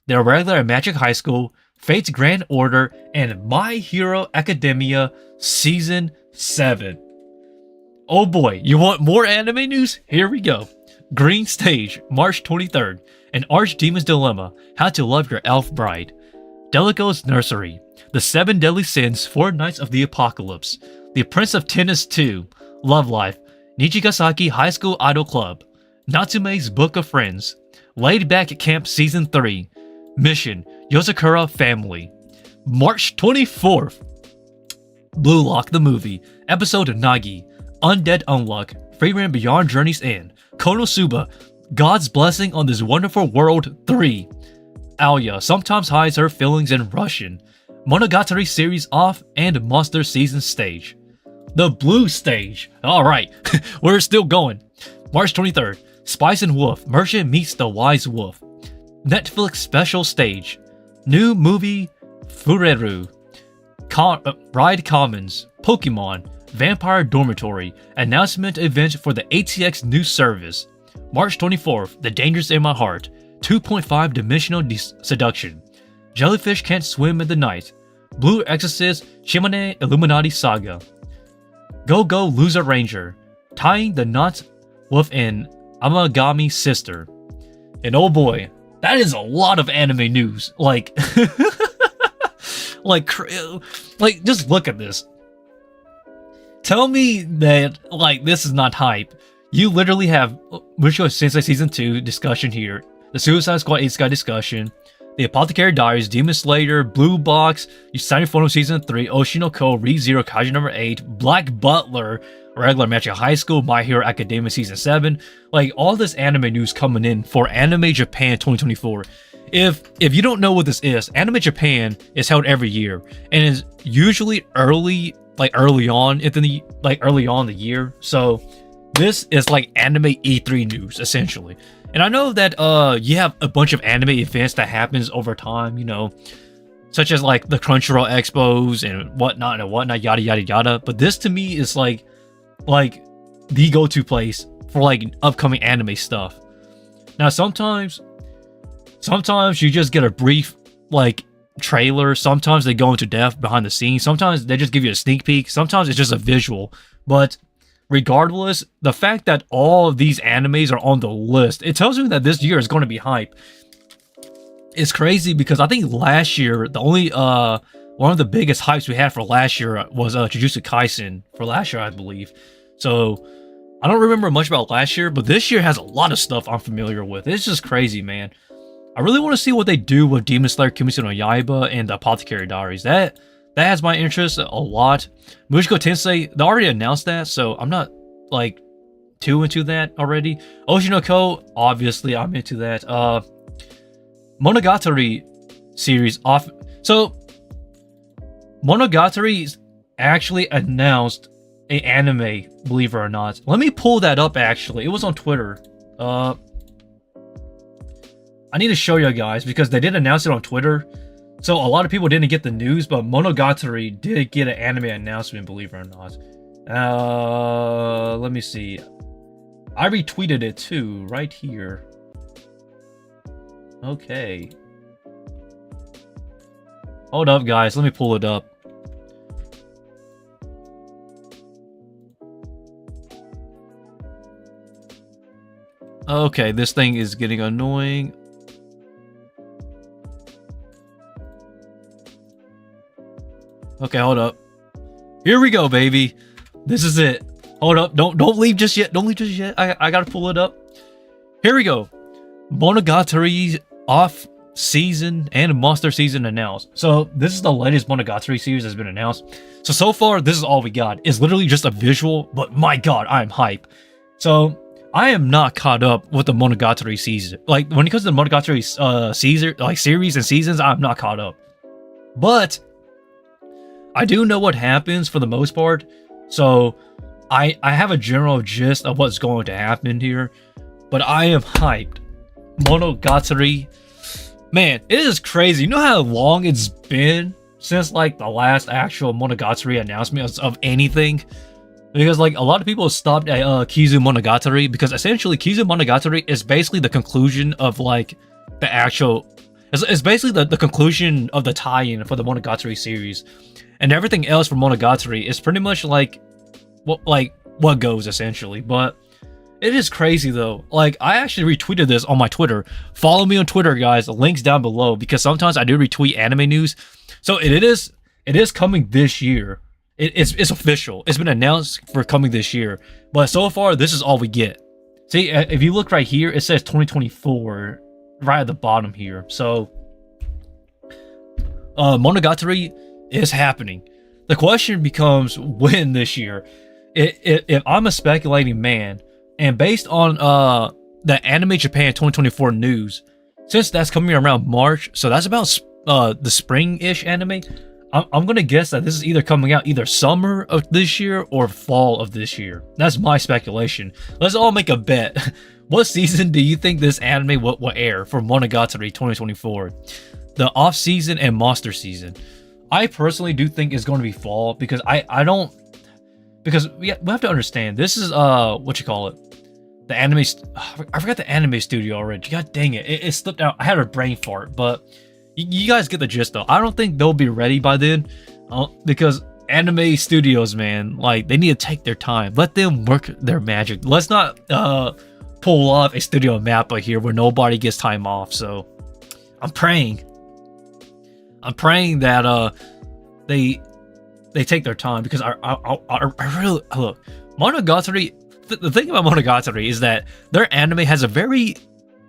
The Irregular Magic High School, Fate's Grand Order, and My Hero Academia Season 7. Oh boy, you want more anime news? Here we go. Green Stage, March 23rd, An Archdemon's Dilemma, How to Love Your Elf Bride, Delico's Nursery, The 7 Deadly Sins, 4 Nights of the Apocalypse, The Prince of Tennis 2, Love Life, Nijigasaki High School Idol Club, Natsume's Book of Friends, Laid Back Camp Season 3, Mission, Yozakura Family. March 24th, Blue Lock the Movie, Episode Nagi, Undead Unluck, Free Run Beyond Journey's End, Konosuba, God's Blessing on This Wonderful World 3, Alia sometimes hides her feelings in Russian, Monogatari Series Off, and Monster Season Stage. The Blue Stage. Alright, we're still going. March 23rd, Spice and Wolf, Merchant Meets the Wise Wolf. Netflix Special Stage. New movie, Fureru. Ride Commons, Pokemon, Vampire Dormitory, announcement event for the ATX new service. March 24th, The Dangers in My Heart, 2.5 Dimensional Seduction. Jellyfish Can't Swim in the Night, Blue Exorcist, Shimane Illuminati Saga. Go Go Loser Ranger, Tying the Knot with an Amagami Sister. And oh boy, That is a lot of anime news. Like, like, just look at this. Tell me that, like, this is not hype. You literally have Mushoku Sensei Season 2 discussion here, the Suicide Squad 8 Sky discussion, the Apothecary Diaries, Demon Slayer, Blue Box, Usagi Photo Season 3, Oshinoko, ReZero, Kaiju number 8, Black Butler, Regular Magic High School, My Hero Academia Season 7. Like, all this anime news coming in for Anime Japan 2024. If you don't know what this is, Anime Japan is held every year and is usually early on in the year. So this is like anime E3 news essentially. And I know that you have a bunch of anime events that happens over time, you know, such as like the Crunchyroll Expos and whatnot, yada yada yada. But this to me is like the go-to place for like upcoming anime stuff. Now sometimes you just get a brief like trailer, sometimes they go into depth behind the scenes, sometimes they just give you a sneak peek, sometimes it's just a visual. But regardless, the fact that all of these animes are on the list, it tells me that this year is going to be hype. It's crazy because I think last year the only one of the biggest hypes we had for last year was Jujutsu Kaisen for last year, I believe. So I don't remember much about last year, but this year has a lot of stuff I'm familiar with. It's just crazy, man. I really want to see what they do with Demon Slayer, Kimetsu no Yaiba, and the Apothecary Diaries. That has my interest a lot. Mushoku Tensei, they already announced that, so I'm not like too into that already. Oshinoko, obviously I'm into that. Monogatari series off. So Monogatari actually announced an anime, believe it or not. Let me pull that up actually. It was on Twitter. I need to show you guys because they did announce it on Twitter. So a lot of people didn't get the news, but Monogatari did get an anime announcement, believe it or not. Let me see. I retweeted it too, right here. Okay. Hold up, guys. Let me pull it up. Okay, this thing is getting annoying. Okay, hold up. Here we go, baby. This is it. Hold up. Don't leave just yet. Don't leave just yet. I gotta pull it up. Here we go. Monogatari off-season and monster season announced. So this is the latest Monogatari series that's been announced. So far, this is all we got. It's literally just a visual, but my god, I'm hype. So I am not caught up with the Monogatari season. Like, when it comes to the Monogatari series and seasons, I'm not caught up. But I do know what happens for the most part, so I have a general gist of what's going to happen here, but I am hyped. Monogatari, man, it is crazy. You know how long it's been since like the last actual Monogatari announcement of anything? Because like a lot of people stopped at Kizu Monogatari because essentially Kizu Monogatari is basically the conclusion of like the actual. It's basically the conclusion of the tie-in for the Monogatari series. And everything else from Monogatari is pretty much like what goes essentially. But it is crazy though. Like, I actually retweeted this on my Twitter. Follow me on Twitter, guys. The link's down below because sometimes I do retweet anime news. So it is coming this year. It's official. It's been announced for coming this year. But so far, this is all we get. See, if you look right here, it says 2024 right at the bottom here. So Monogatari is happening. The question becomes when this year. If I'm a speculating man, and based on the Anime Japan 2024 news, since that's coming around March, so that's about the spring-ish anime, I'm gonna guess that this is either coming out either summer of this year or fall of this year. That's my speculation. Let's all make a bet. What season do you think this anime will air for Monogatari 2024? The off-season and monster season. I personally do think it's going to be fall because I don't, because we have to understand this is what you call it, the anime. I forgot the anime studio already. God dang it, it slipped out. I had a brain fart, but you guys get the gist though. I don't think they'll be ready by then because anime studios, man, like they need to take their time. Let them work their magic. Let's not pull off a studio mappa here where nobody gets time off. So I'm praying that they take their time, because I really look, Monogatari. The thing about Monogatari is that their anime has a very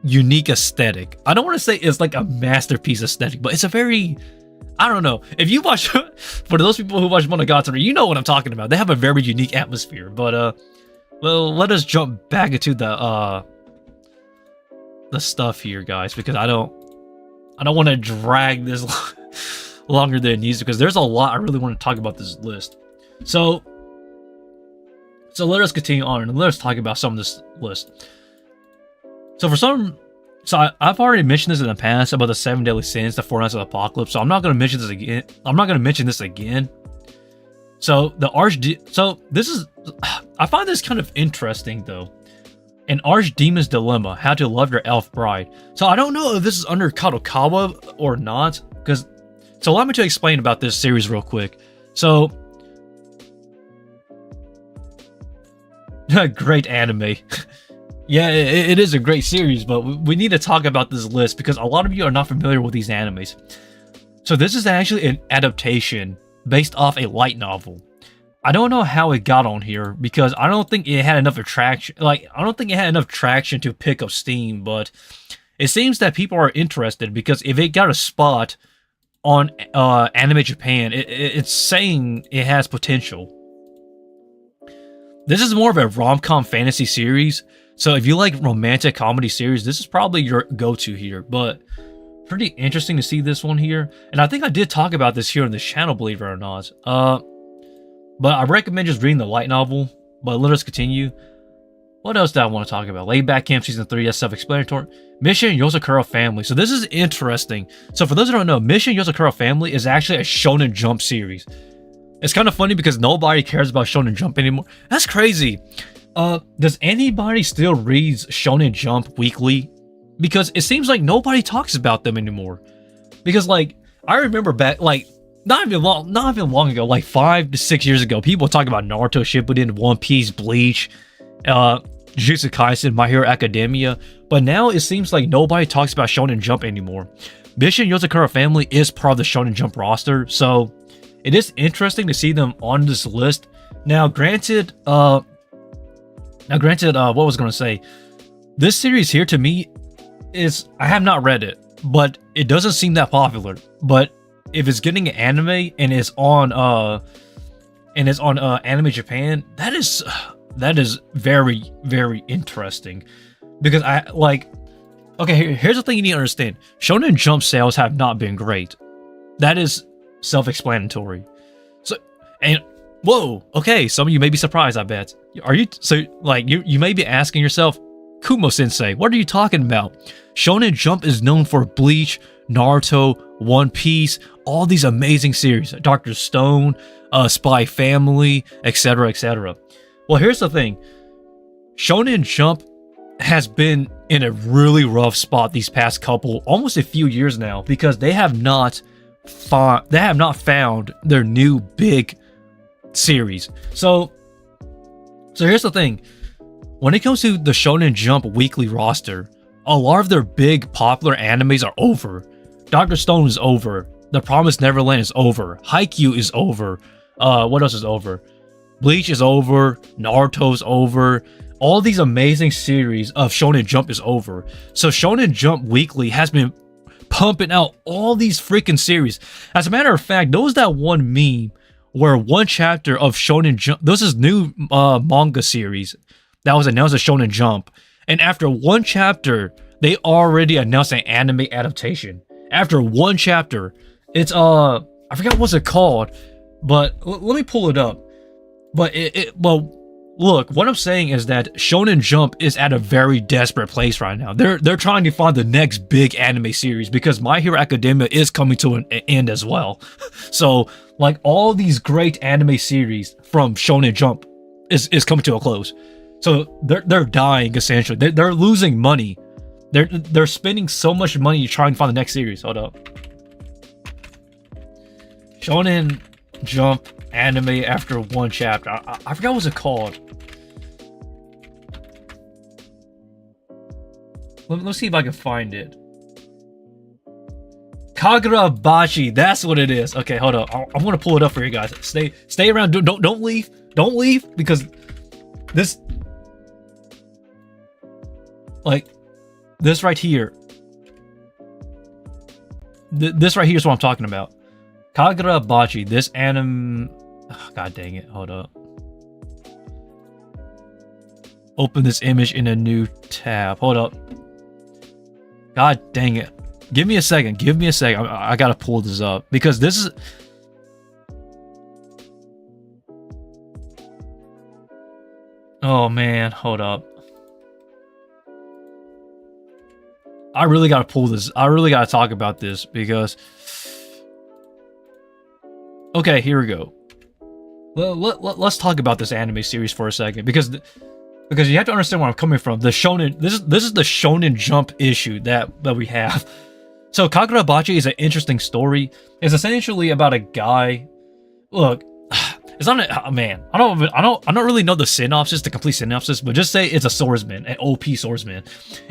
unique aesthetic. I don't want to say it's like a masterpiece aesthetic, but it's a very, I don't know. If you watch, for those people who watch Monogatari, you know what I'm talking about. They have a very unique atmosphere. But well, let us jump back into the stuff here, guys, because I don't want to drag this longer than it needs to, because there's a lot I really want to talk about this list. So let us continue on and let us talk about some of this list. I've already mentioned this in the past about the 7 deadly sins, the 4 nights of the apocalypse. So I'm not going to mention this again. So this is, I find this kind of interesting though. An Archdemon's Dilemma: How to Love Your Elf Bride. So I don't know if this is under Kadokawa or not, so allow me to explain about this series real quick. So, great anime. Yeah, it is a great series, but we need to talk about this list because a lot of you are not familiar with these animes. So this is actually an adaptation based off a light novel. I don't know how it got on here because I don't think it had enough attraction. I don't think it had enough traction to pick up steam, but it seems that people are interested because if it got a spot on Anime Japan, it's saying it has potential. This is more of a rom-com fantasy series, so if you like romantic comedy series, this is probably your go-to here, but pretty interesting to see this one here. And I think I did talk about this here on this channel, believe it or not. But I recommend just reading the light novel, but let us continue. What else do I want to talk about? Laid Back Camp Season 3, that's self-explanatory. Mission Yozakura Family. So this is interesting. So for those who don't know, Mission Yozakura Family is actually a Shonen Jump series. It's kind of funny because nobody cares about Shonen Jump anymore. That's crazy. Does anybody still read Shonen Jump weekly? Because it seems like nobody talks about them anymore. Because I remember back, not even long ago, 5 to 6 years ago, people talk about Naruto Shippuden, One Piece, Bleach, Jujutsu Kaisen, My Hero Academia, but now it seems like nobody talks about Shonen Jump anymore. Mission Yozakura Family is part of the Shonen Jump roster, so it is interesting to see them on this list. Now, granted, what was I going to say? This series here, to me, I have not read it, but it doesn't seem that popular. But if it's getting an anime and it's on Anime Japan, that is very, very interesting. Because here's the thing you need to understand. Shonen Jump sales have not been great. That is self-explanatory. Whoa, okay, some of you may be surprised, I bet. You may be asking yourself, Kumo Sensei, what are you talking about? Shonen Jump is known for Bleach, Naruto, One Piece, all these amazing series, Dr. Stone, Spy Family, etc., etc. Well, here's the thing. Shonen Jump has been in a really rough spot these past almost a few years now, because they have not found their new big series. So here's the thing. When it comes to the Shonen Jump weekly roster, a lot of their big popular animes are over. Dr. Stone is over. The Promised Neverland is over. Haikyuu is over. What else is over? Bleach is over. Naruto's over. All these amazing series of Shonen Jump is over. So Shonen Jump Weekly has been pumping out all these freaking series. As a matter of fact, there was that one meme where one chapter of Shonen Jump, this is new manga series that was announced as Shonen Jump, and after one chapter, they already announced an anime adaptation. After one chapter, it's I forgot what's it called, but let me pull it up. But look, what I'm saying is that Shonen Jump is at a very desperate place right now. They're trying to find the next big anime series because My Hero Academia is coming to an end as well. So all these great anime series from Shonen Jump is coming to a close. So they're dying essentially. They're losing money. They're spending so much money to try and find the next series. Hold up. Shonen Jump anime after one chapter. I forgot what it's called. Let's see if I can find it. Kagurabachi, that's what it is. Okay, hold up. I'm gonna pull it up for you guys. Stay around. Don't leave. Don't leave because this, like, this right here. This right here is what I'm talking about. Kagurabachi. This anime. Oh, God dang it. Hold up. Open this image in a new tab. Hold up. God dang it. Give me a second. Give me a second. I gotta pull this up because this is. Oh man, hold up. I really gotta pull this. I really gotta talk about this because. Okay, here we go. Let's talk about this anime series for a second because you have to understand where I'm coming from. The shonen. This is the Shonen Jump issue that we have. So Kagurabachi is an interesting story. It's essentially about a guy. Look, it's not a man. I don't really know the synopsis, the complete synopsis, but just say it's a swordsman, an OP swordsman.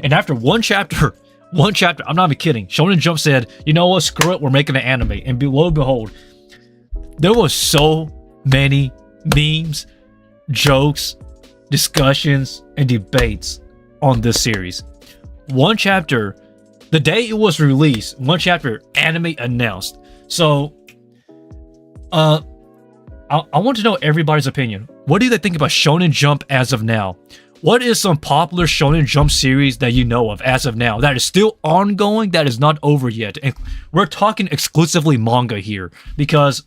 And after one chapter, I'm not even kidding. Shonen Jump said, you know what, screw it, we're making an anime. And lo and behold, there was so many memes, jokes, discussions, and debates on this series. One chapter. The day it was released, one chapter, anime announced. So, I want to know everybody's opinion. What do they think about Shonen Jump as of now? What is some popular Shonen Jump series that you know of as of now that is still ongoing, that is not over yet? And we're talking exclusively manga here because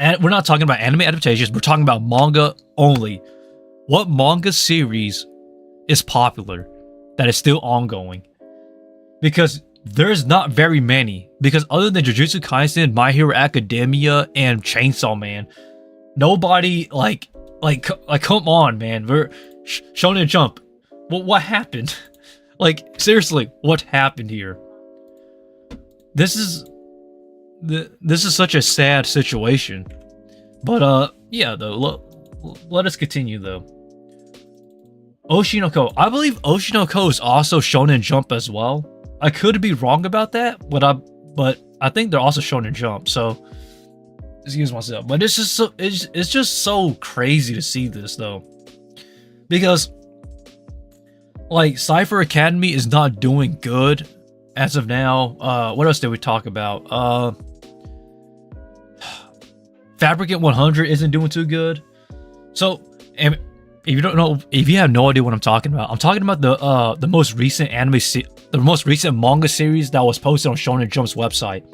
we're not talking about anime adaptations. We're talking about manga only. What manga series is popular that is still ongoing? Because there's not very many. Because other than Jujutsu Kaisen, My Hero Academia, and Chainsaw Man, nobody like come on, man. We're Shonen Jump. What happened? Like seriously, what happened here? This is such a sad situation. But yeah, though. Let us continue though. Oshinoko. I believe Oshinoko is also Shonen Jump as well. I could be wrong about that, but I think they're also Shonen Jump. So excuse myself, but it's just so crazy to see this though, because like Cypher Academy is not doing good as of now. What else did we talk about? Fabricant 100 isn't doing too good. So, and if you don't know, if you have no idea what I'm talking about the most recent the most recent manga series that was posted on Shonen Jump's website.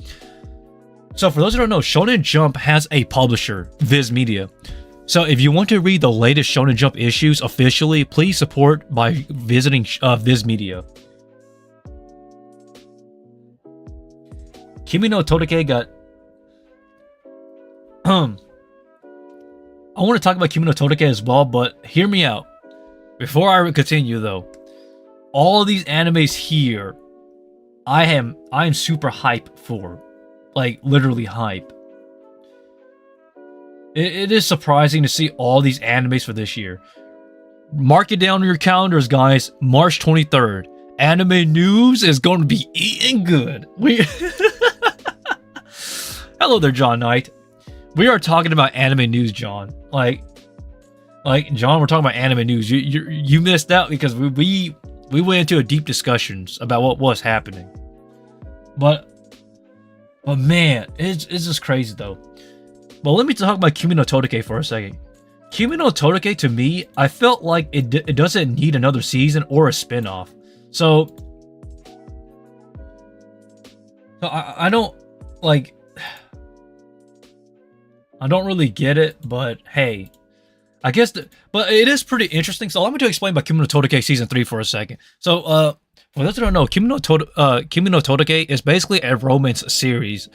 So for those who don't know, Shonen Jump has a publisher, Viz Media. So if you want to read the latest Shonen Jump issues officially, please support by visiting Viz Media. Kimi no Todake got... I want to talk about Kumo no Todake as well, but hear me out. Before I continue though, all these animes here, I am super hype for. Like, literally hype. It is surprising to see all these animes for this year. Mark it down on your calendars, guys. March 23rd. Anime news is going to be eating good. Hello there, John Knight. We are talking about anime news, John. Like John, we're talking about anime news. You missed out because we went into a deep discussions about what was happening. But man, it's just crazy though. But let me talk about Kimi no Todake for a second. Kimi no Todake, to me, I felt like it doesn't need another season or a spin-off. So I don't like. I don't really get it, but hey, I guess but it is pretty interesting. So allow me to explain about Kimi no Todake season 3 for a second. So for those who don't know, Kimi no Todake is basically a romance series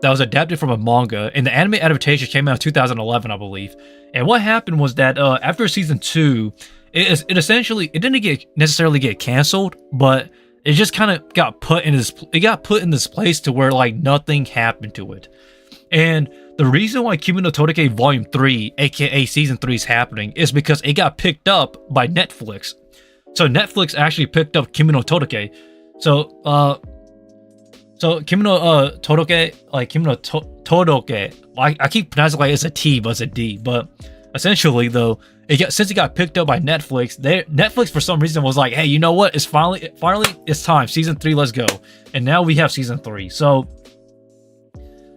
that was adapted from a manga, and the anime adaptation came out in 2011, I believe. And what happened was that after season 2, it didn't necessarily get canceled, but it just kind of got put in this place to where like nothing happened to it. And the reason why Kimi no Todake Volume 3, aka Season 3 is happening is because it got picked up by Netflix. So Netflix actually picked up Kimi no Todoke. So Kimi no Todoke, like Kimi no Todoke. I keep pronouncing it like it's a T, but it's a D. But essentially, though, since it got picked up by Netflix, Netflix for some reason was like, hey, you know what? It's finally it's time. Season 3, let's go. And now we have season 3. So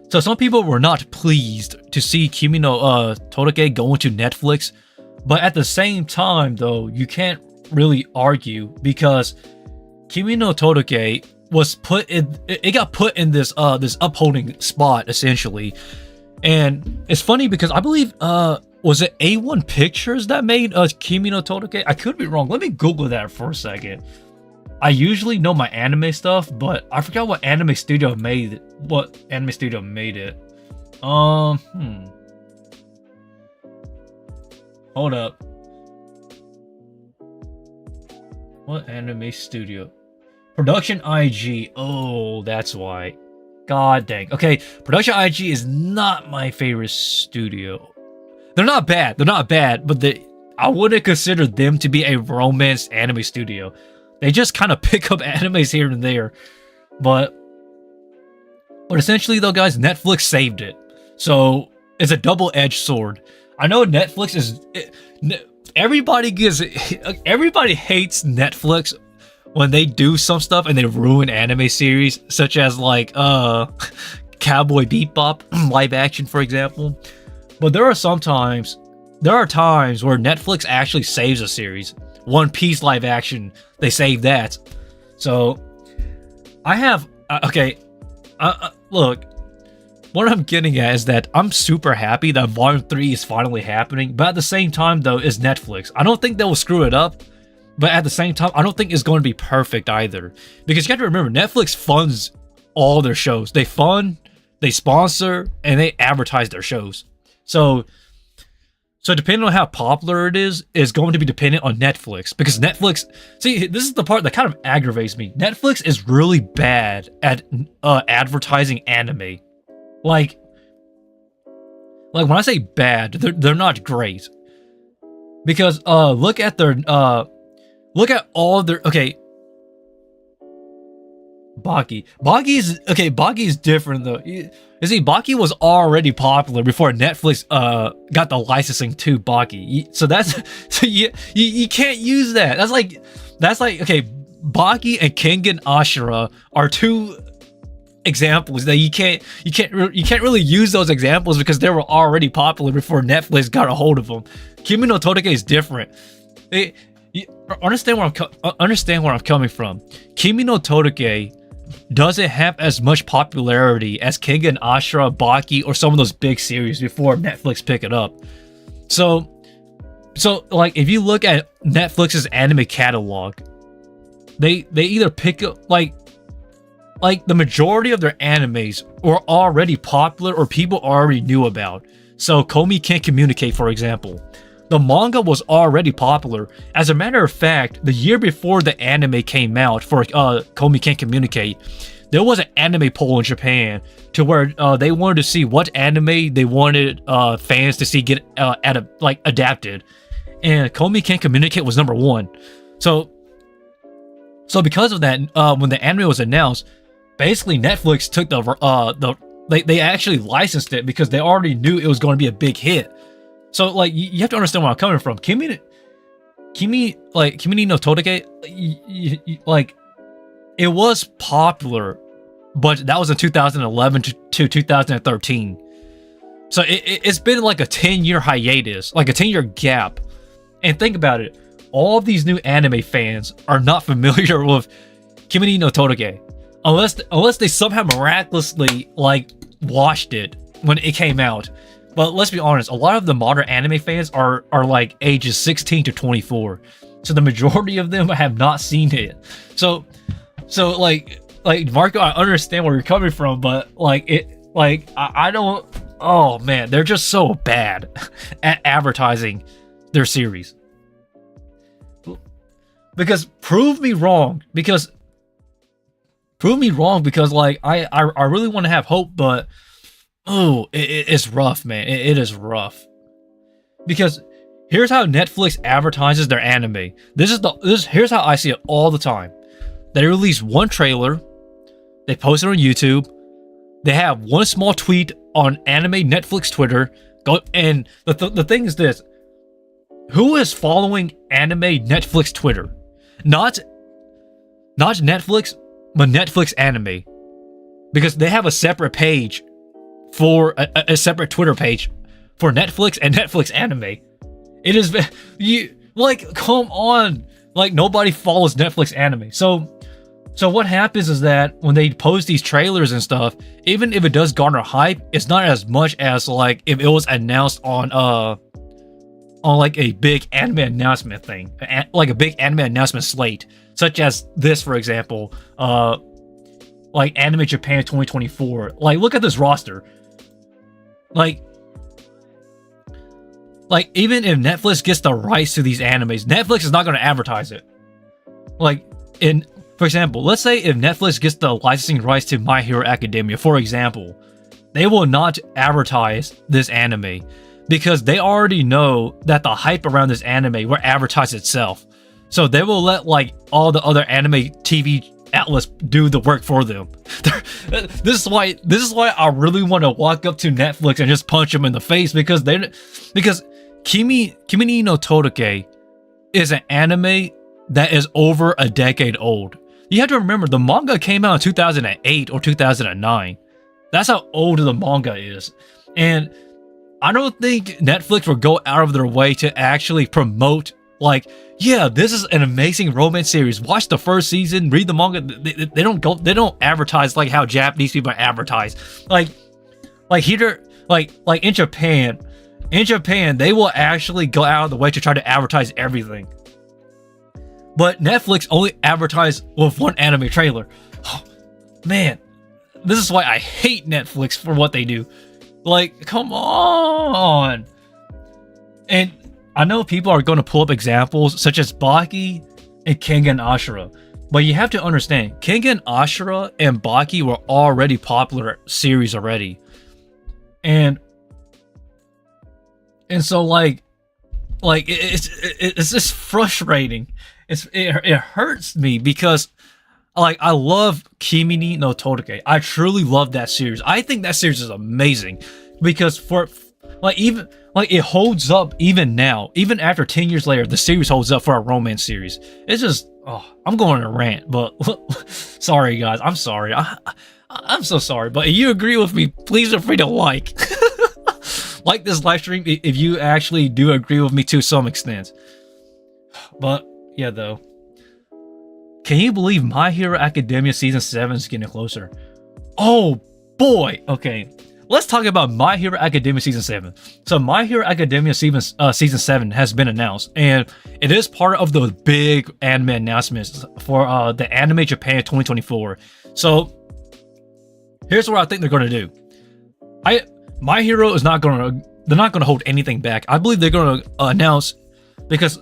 some people were not pleased to see Kimi no Todoke going to Netflix, but at the same time, though, you can't really argue because Kimi no Todoke was put in. It got put in this upholding spot essentially, and it's funny because I believe was it A1 Pictures that made Kimi no Todoke? I could be wrong. Let me Google that for a second. I usually know my anime stuff, but I forgot what anime studio made it. What anime studio made it? Hold up. What anime studio? Production IG. Oh, that's why. God dang. Okay, Production IG is not my favorite studio. They're not bad. They're not bad, but I wouldn't consider them to be a romance anime studio. They just kind of pick up animes here and there. But essentially, though, guys, Netflix saved it. So it's a double-edged sword. I know Netflix is... Everybody hates Netflix when they do some stuff and they ruin anime series, such as like Cowboy Bebop live action, for example. But there are times where Netflix actually saves a series. One Piece live action, they saved that. So I have look, what I'm getting at is that I'm super happy that Volume 3 is finally happening, but at the same time, though, is Netflix. I don't think they will screw it up, but at the same time, I don't think it's going to be perfect either. Because you have to remember, Netflix funds all their shows. They fund, they sponsor, and they advertise their shows. So depending on how popular it is going to be dependent on Netflix. Because Netflix, see, this is the part that kind of aggravates me. Netflix is really bad at advertising anime. Like when I say bad, they're not great. Because look at all their Baki. Baki is different though. You see, Baki was already popular before Netflix got the licensing to Baki. So you can't use that. That's like Baki and Kengan Ashura are two examples that you can't really use those examples because they were already popular before Netflix got a hold of them. Kimi no Todoke is different. Understand where I'm coming from. Kimi no Todoke doesn't have as much popularity as Kengan Ashura, Baki, or some of those big series before Netflix pick it up. So like if you look at Netflix's anime catalog, they either pick up like the majority of their animes were already popular or people already knew about. So Komi Can't Communicate, for example. The manga was already popular. As a matter of fact, the year before the anime came out for Komi Can't Communicate, there was an anime poll in Japan to where they wanted to see what anime they wanted fans to see get adapted, and Komi Can't Communicate was number 1. So because of that, when the anime was announced, basically Netflix took they actually licensed it because they already knew it was going to be a big hit. So like you have to understand where I'm coming from. Kimi no Todoke, like it was popular, but that was in 2011 to 2013. So it's been like a 10-year hiatus, like a 10-year gap. And think about it, all of these new anime fans are not familiar with Kimi no Todoke unless they somehow miraculously like watched it when it came out. But let's be honest, a lot of the modern anime fans are like ages 16 to 24. So the majority of them have not seen it. So like Marco, I understand where you're coming from, but I don't. Oh man, they're just so bad at advertising their series. Because prove me wrong because like I really want to have hope, but it's rough, man. It is rough because Here's how Netflix advertises their anime. Here's how I see it all the time. They release one trailer, they post it on YouTube, they have one small tweet on anime Netflix Twitter. And the thing is this: who is following anime Netflix Twitter? Not Netflix, but Netflix anime, because they have a separate page for a separate Twitter page for Netflix and Netflix anime. It is come on, like nobody follows Netflix anime. So what happens is that when they post these trailers and stuff, even if it does garner hype, it's not as much as like if it was announced on like a big anime announcement thing, like a big anime announcement slate, such as this, for example, like Anime Japan 2024. Like, look at this roster. Like even if Netflix gets the rights to these animes, Netflix is not going to advertise it. For example, let's say if Netflix gets the licensing rights to My Hero Academia, for example, they will not advertise this anime because they already know that the hype around this anime will advertise itself. So they will let like all the other anime TV outlets do the work for them. This is why I really want to walk up to Netflix and just punch them in the face, because Kimi no Todoke is an anime that is over a decade old. You have to remember, the manga came out in 2008 or 2009. That's how old the manga is. And I don't think Netflix will go out of their way to actually promote, like, yeah, this is an amazing romance series. Watch the first season, read the manga. They don't advertise like how Japanese people advertise. Like here, like in Japan, they will actually go out of the way to try to advertise everything. But Netflix only advertised with one anime trailer. Oh, man, this is why I hate Netflix for what they do. Like, come on. And I know people are going to pull up examples such as Baki and Kengan Ashura. But you have to understand, Kengan Ashura and Baki were already popular series already. And so like it's just frustrating. It hurts me because like I love Kimi no Todoke. I truly love that series. I think that series is amazing because it holds up even now. Even after 10 years later, the series holds up for a romance series. It's just I'm going on a rant, but sorry guys, I'm sorry. I'm so sorry. But if you agree with me, please feel free to like this live stream if you actually do agree with me to some extent. But yeah, though, can you believe My Hero Academia Season 7 is getting closer? Oh boy. Okay, let's talk about My Hero Academia Season 7. So My Hero Academia Season 7 has been announced, and it is part of the big anime announcements for the Anime Japan 2024. So here's what I think they're going to do. My Hero is not going to... They're not going to hold anything back. I believe they're going to announce... Because...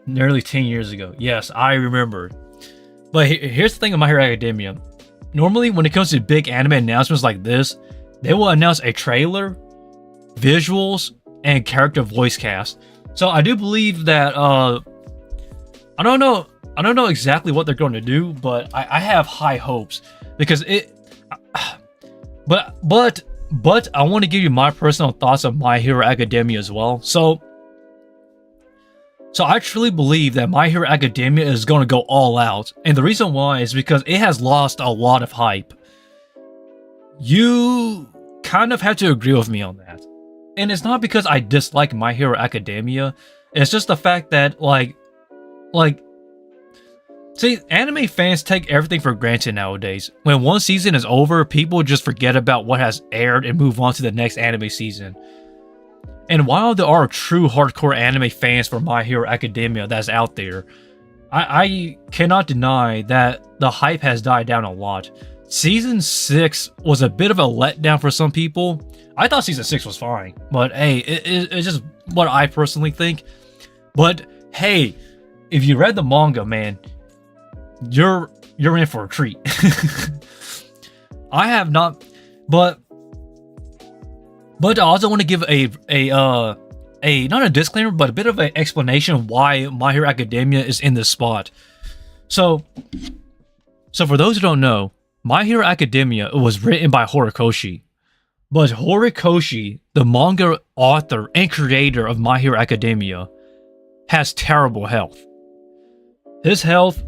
Nearly 10 years ago. Yes, I remember. But here's the thing with My Hero Academia. Normally, when it comes to big anime announcements like this, they will announce a trailer, visuals, and character voice cast. So I do believe that... I don't know exactly what they're going to do, but I have high hopes. Because it... But I want to give you my personal thoughts on My Hero Academia as well. So I truly believe that My Hero Academia is going to go all out. And the reason why is because it has lost a lot of hype. You kind of have to agree with me on that. And it's not because I dislike My Hero Academia. It's just the fact that, see, anime fans take everything for granted nowadays. When one season is over, people just forget about what has aired and move on to the next anime season. And while there are true hardcore anime fans for My Hero Academia that's out there, I cannot deny that the hype has died down a lot. Season 6 was a bit of a letdown for some people. I thought Season 6 was fine, but hey, it's just what I personally think. But hey, if you read the manga, man, you're in for a treat. I have not, but But I also want to give a not a disclaimer, but a bit of an explanation of why My Hero Academia is in this spot. So for those who don't know, My Hero Academia was written by Horikoshi. But Horikoshi, the manga author and creator of My Hero Academia, has terrible health. His health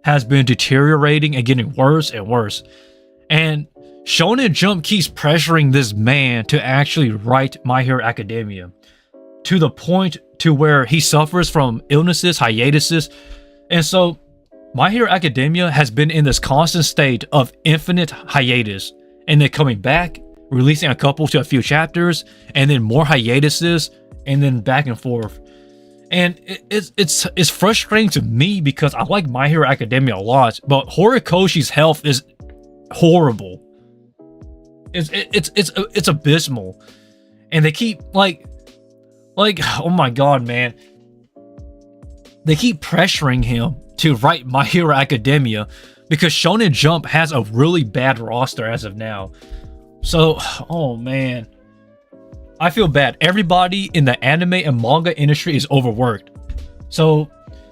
has been deteriorating and getting worse and worse. And Shonen Jump keeps pressuring this man to actually write My Hero Academia, to the point to where he suffers from illnesses, hiatuses. And so My Hero Academia has been in this constant state of infinite hiatus, and then coming back, releasing a couple to a few chapters, and then more hiatuses, and then back and forth. And it's frustrating to me because I like My Hero Academia a lot, but Horikoshi's health is horrible. It's abysmal, and they keep like oh my god, man, they keep pressuring him to write My Hero Academia because Shonen Jump has a really bad roster as of now. So, oh man, I feel bad. Everybody in the anime and manga industry is overworked. So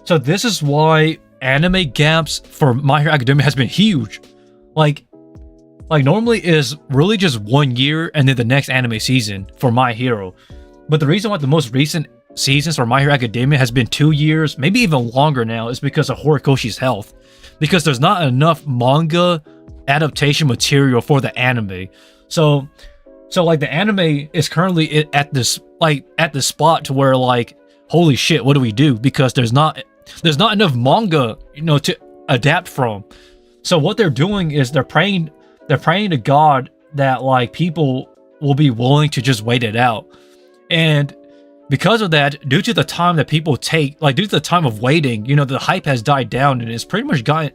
this is why anime gaps for My Hero Academia has been huge. Like normally is really just 1 year and then the next anime season for My Hero. But the reason why the most recent seasons for My Hero Academia has been 2 years, maybe even longer now, is because of Horikoshi's health. Because there's not enough manga adaptation material for the anime. So like the anime is currently at this spot to where like, holy shit, what do we do? Because there's not enough manga, to adapt from. So what they're doing is they're praying to God that like people will be willing to just wait it out. And because of that, due to the time that people take, like due to the time of waiting, the hype has died down, and it's pretty much gotten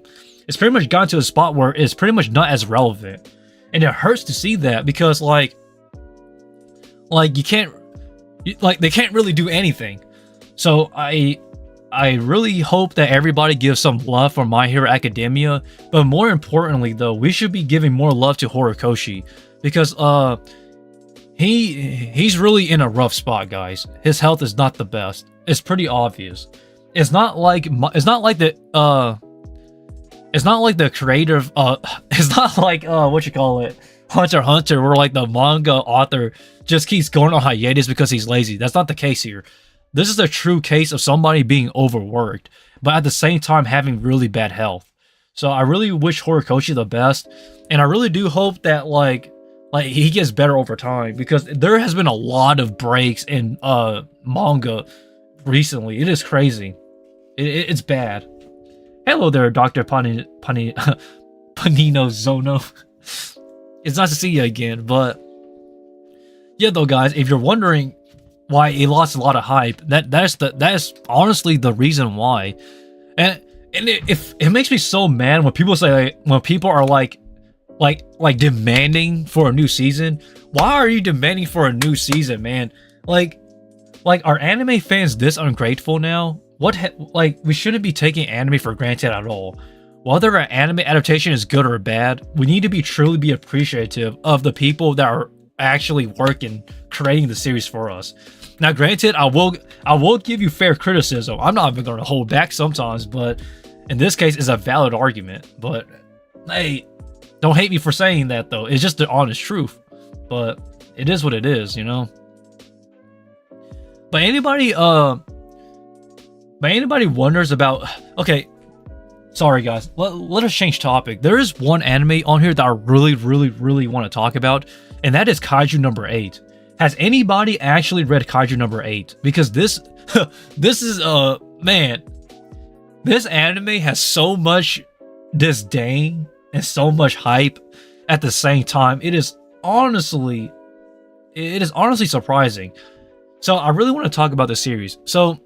to a spot where it's pretty much not as relevant. And it hurts to see that because like they can't really do anything. So I really hope that everybody gives some love for My Hero Academia, but more importantly though, we should be giving more love to Horikoshi because he's really in a rough spot, guys. His health is not the best. It's pretty obvious. It's not like the creator of it's not like Hunter x Hunter, where like the manga author just keeps going on hiatus because he's lazy. That's not the case here. This is a true case of somebody being overworked, but at the same time having really bad health. So I really wish Horikoshi the best, and I really do hope that like he gets better over time, because there has been a lot of breaks in manga recently. It is crazy. It's bad. Hello there, Dr. Panino Zono. It's nice to see you again, but yeah, though, guys, if you're wondering why it lost a lot of hype, that is honestly the reason why. And it makes me so mad when people say, when people are like demanding for a new season. Why are you demanding for a new season, man? Like are anime fans this ungrateful now? We shouldn't be taking anime for granted at all. Whether an anime adaptation is good or bad, we need to truly be appreciative of the people that are actually working, creating the series for us. Now, granted, I will give you fair criticism. I'm not even going to hold back sometimes, but in this case, it's a valid argument. But hey, don't hate me for saying that, though. It's just the honest truth. But it is what it is, But anybody wonders about... Okay, sorry guys. Let us change topic. There is one anime on here that I really, really, really want to talk about, and that is Kaiju number 8. Has anybody actually read Kaiju number 8? Because this is man, this anime has so much disdain and so much hype at the same time. It is honestly surprising. So I really want to talk about the series. So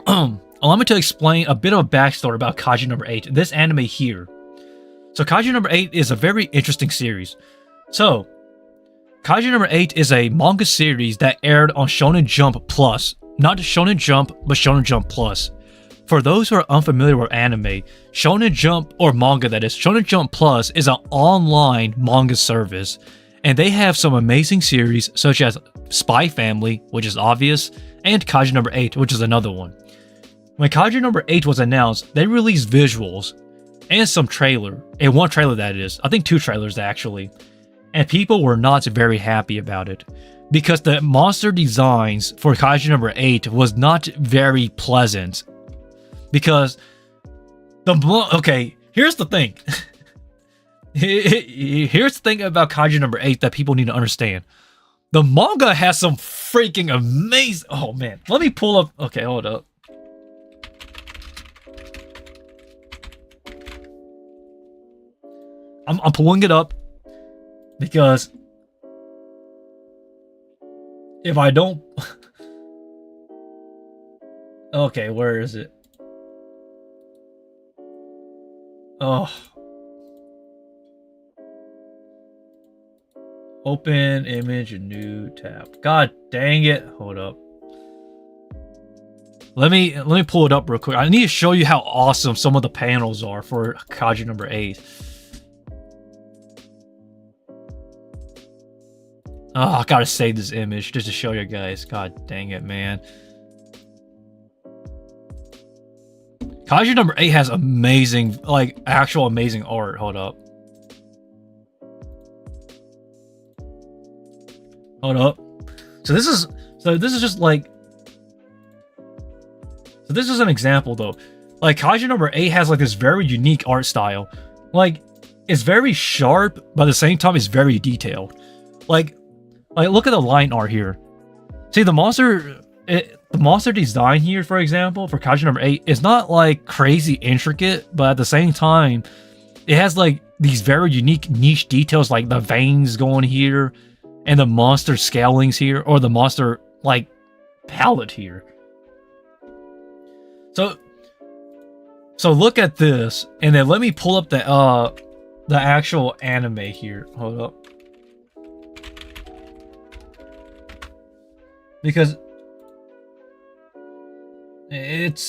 allow me to explain a bit of a backstory about Kaiju number 8, this anime here. So Kaiju number 8 is a very interesting series. So Kaiju number 8 is a manga series that aired on Shonen Jump Plus. Not Shonen Jump, but Shonen Jump Plus. For those who are unfamiliar with anime, Shonen Jump, or manga that is, Shonen Jump Plus is an online manga service. And they have some amazing series such as Spy Family, which is obvious, and Kaiju number 8, which is another one. When Kaiju number 8 was announced, they released visuals and some trailer, and one trailer that is, I think 2 trailers actually, and people were not very happy about it because the monster designs for Kaiju number 8 was not very pleasant. Because okay, here's the thing. Here's the thing about Kaiju number 8 that people need to understand. The manga has some freaking amazing... Oh, man. Let me pull up... Okay, hold up. I'm pulling it up because if I don't... Okay, where is it? Oh... Open image, new tab. God dang it. Hold up. Let me pull it up real quick. I need to show you how awesome some of the panels are for Kaiju number 8. Oh, I gotta save this image just to show you guys. God dang it, man. Kaiju number 8 has amazing, like, actual amazing art. Hold up. Hold up. So this is just like... So this is an example though. Like Kaiju number 8 has like this very unique art style. Like it's very sharp, but at the same time it's very detailed. Like look at the line art here. See the monster design here, for example, for Kaiju number 8 is not like crazy intricate, but at the same time, it has like these very unique niche details like the veins going here. And the monster scalings here, or the monster, like, palette here. So look at this, and then let me pull up the actual anime here. Hold up. Because it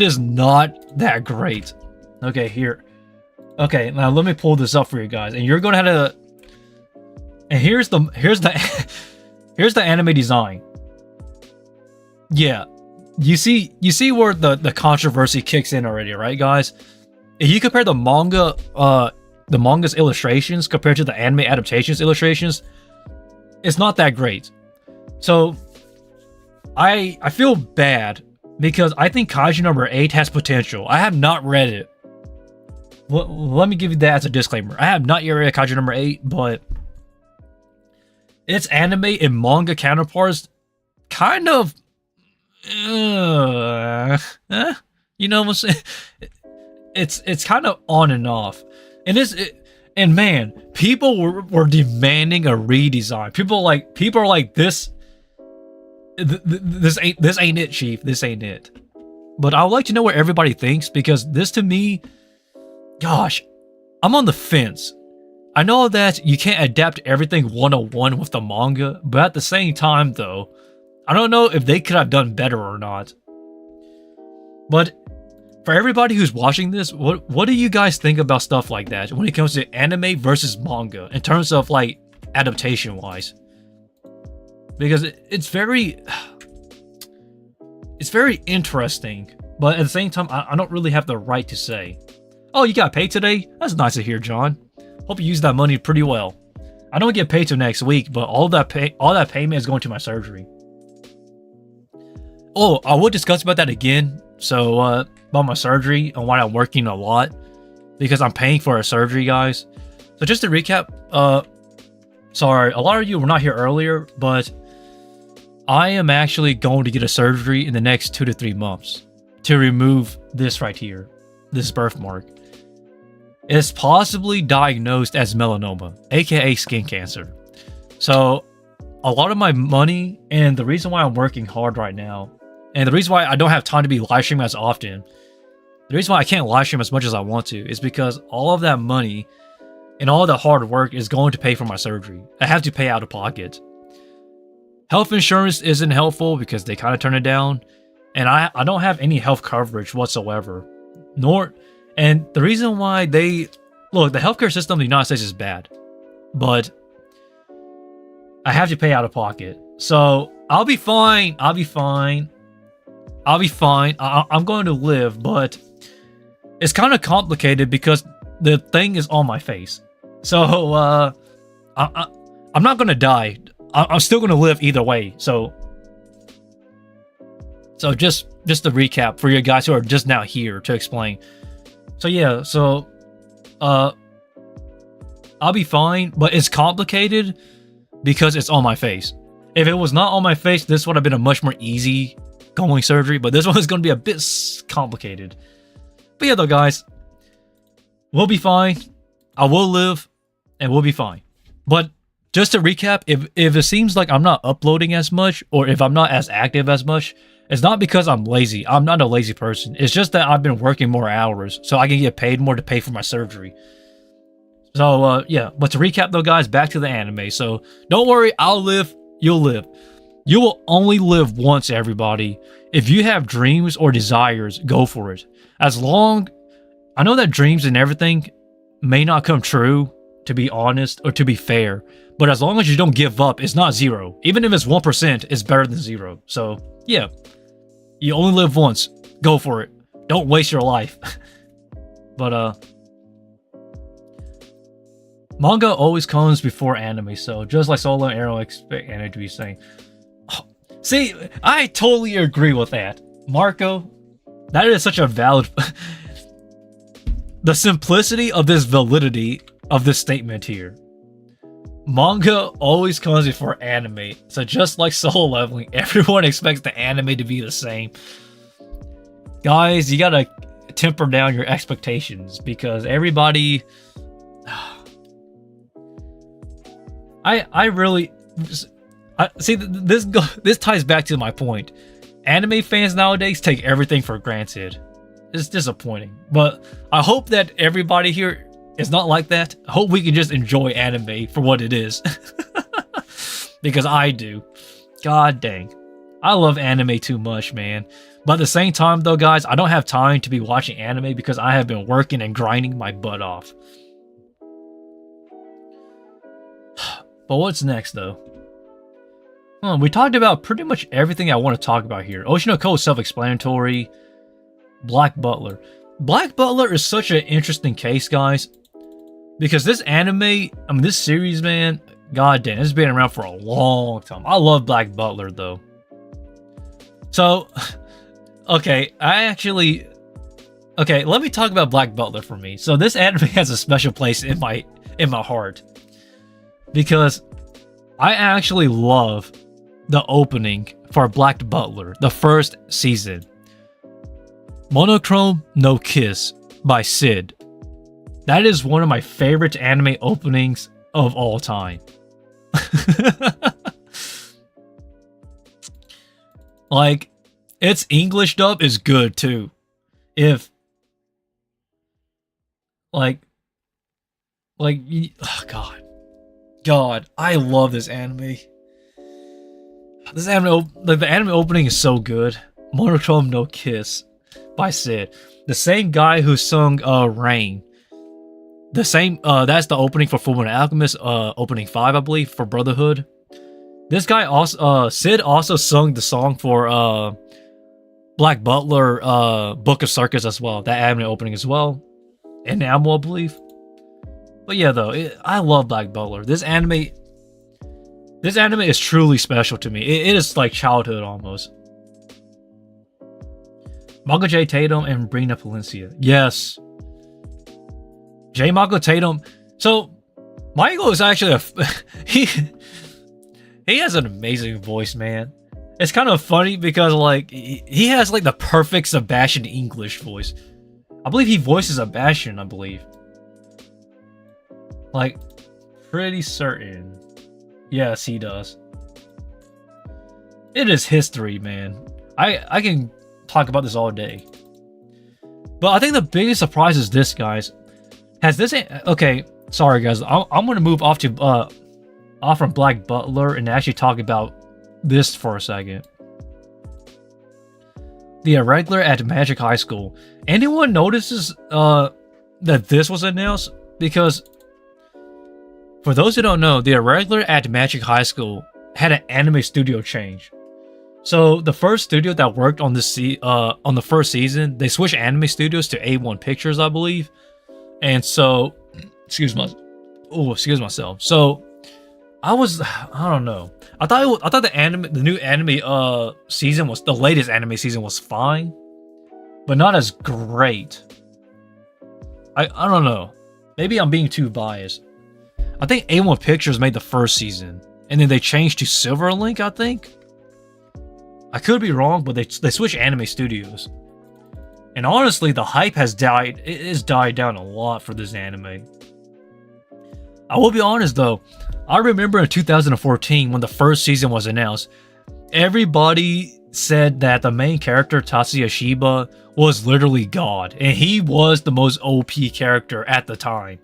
is not that great. Okay, here. Okay, now let me pull this up for you guys, and you're gonna have to. And here's the here's the anime design. Yeah, you see where the controversy kicks in already, right, guys? If you compare the manga's illustrations compared to the anime adaptation's illustrations, it's not that great. So I feel bad. Because I think Kaiju number 8 has potential. I have not read it. Let me give you that as a disclaimer. I have not yet read Kaiju number 8, but its anime and manga counterparts kind of... you know what I'm saying? It's kind of on and off. And man, people were demanding a redesign. People are like this... This ain't it, Chief. This ain't it. But I would like to know what everybody thinks, because this to me, gosh, I'm on the fence. I know that you can't adapt everything 101 with the manga, but at the same time though, I don't know if they could have done better or not. But for everybody who's watching this, what do you guys think about stuff like that when it comes to anime versus manga in terms of like adaptation wise? Because it's very interesting, but at the same time, I don't really have the right to say. Oh, you got paid today? That's nice to hear, John. Hope you used that money pretty well. I don't get paid till next week, but all that payment is going to my surgery. Oh, I will discuss about that again. So about my surgery and why I'm working a lot, because I'm paying for a surgery, guys. So just to recap, sorry, a lot of you were not here earlier, but I am actually going to get a surgery in the next 2 to 3 months to remove this right here, this birthmark. It's possibly diagnosed as melanoma, aka skin cancer. So a lot of my money, and the reason why I'm working hard right now, and the reason why I don't have time to be live streaming as often, the reason why I can't live stream as much as I want to, is because all of that money and all the hard work is going to pay for my surgery. I have to pay out of pocket. Health insurance isn't helpful because they kind of turn it down. and I don't have any health coverage whatsoever. Nor, and the reason why they look, the healthcare system in the United States is bad, but I have to pay out of pocket. So I'll be fine. I'll be fine. I'll be fine. I'm going to live, but it's kind of complicated because the thing is on my face. So I'm not gonna die. I'm still gonna live either way. So just to recap for you guys who are just now here to explain. So yeah, so I'll be fine, but it's complicated because it's on my face. If it was not on my face, this would have been a much more easy going surgery, but this one is going to be a bit complicated. But yeah, though, guys, we'll be fine. I will live, and we'll be fine. But just to recap, if it seems like I'm not uploading as much, or if I'm not as active as much, it's not because I'm lazy. I'm not a lazy person. It's just that I've been working more hours, so I can get paid more to pay for my surgery. So, yeah. But to recap, though, guys, back to the anime. So, don't worry. I'll live. You'll live. You will only live once, everybody. If you have dreams or desires, go for it. As long... I know that dreams and everything may not come true, to be honest, or to be fair. But as long as you don't give up, it's not zero. Even if it's 1%, it's better than zero. So, yeah. You only live once. Go for it. Don't waste your life. But, manga always comes before anime, so just like Solo and Arrow expect anime to be saying. Oh, see, I totally agree with that. Marco, that is such a valid... The simplicity of this validity of this statement here. Manga always comes before anime, so just like Solo Leveling, everyone expects the anime to be the same. Guys, you gotta temper down your expectations, because everybody... I really... see, this ties back to my point. Anime fans nowadays take everything for granted. It's disappointing. But I hope that everybody here is not like that. I hope we can just enjoy anime for what it is. Because I do. God dang. I love anime too much, man. But at the same time, though, guys, I don't have time to be watching anime because I have been working and grinding my butt off. But what's next, though? We talked about pretty much everything I want to talk about here. Oshi no Ko is self-explanatory. Black Butler. Black Butler is such an interesting case, guys. Because this anime, this series, man, god damn, it's been around for a long time. I love Black Butler, though. So, okay, okay, let me talk about Black Butler for me. So this anime has a special place in my heart. Because I actually love the opening for Black Butler, the first season. Monochrome No Kiss by Sid. That is one of my favorite anime openings of all time. Like, its English dub is good too. Oh God, I love this anime. This anime, the anime opening is so good. Monochrome No Kiss by Sid. The same guy who sung Rain. The same, that's the opening for Fullmetal Alchemist, opening 5, I believe, for Brotherhood. This guy also, Sid also sung the song for Black Butler, Book of Circus as well. That anime opening as well. Enamel, I believe. But yeah, though, I love Black Butler. This anime is truly special to me. It is like childhood almost. Mako J. Tatum and Brina Palencia. Yes. J. Mako Tatum. So, Michael is actually he has an amazing voice, man. It's kind of funny because, like, he has, like, the perfect Sebastian English voice. I believe he voices Sebastian, I believe. Like, pretty certain. Yes, he does. It is history, man. I can talk about this all day. But I think the biggest surprise is this, guys. Has this... Okay, sorry, guys. I'm going to move off to off from Black Butler and actually talk about this for a second. the Irregular at Magic High School. Anyone notices that this was announced? Because for those who don't know, the Irregular at Magic High School had an anime studio change. So the first studio that worked on this on the first season, they switched anime studios to A1 Pictures, I believe. And so, excuse myself. So I don't know. I thought the new anime season was the latest anime season was fine, but not as great. I don't know. Maybe I'm being too biased. I think A1 Pictures made the first season, and then they changed to Silverlink, I think. I could be wrong, but they switched anime studios. And honestly, the hype has died. It has died down a lot for this anime. I will be honest though. I remember in 2014 when the first season was announced, everybody said that the main character, Tatsuya Shiba, was literally God. And he was the most OP character at the time.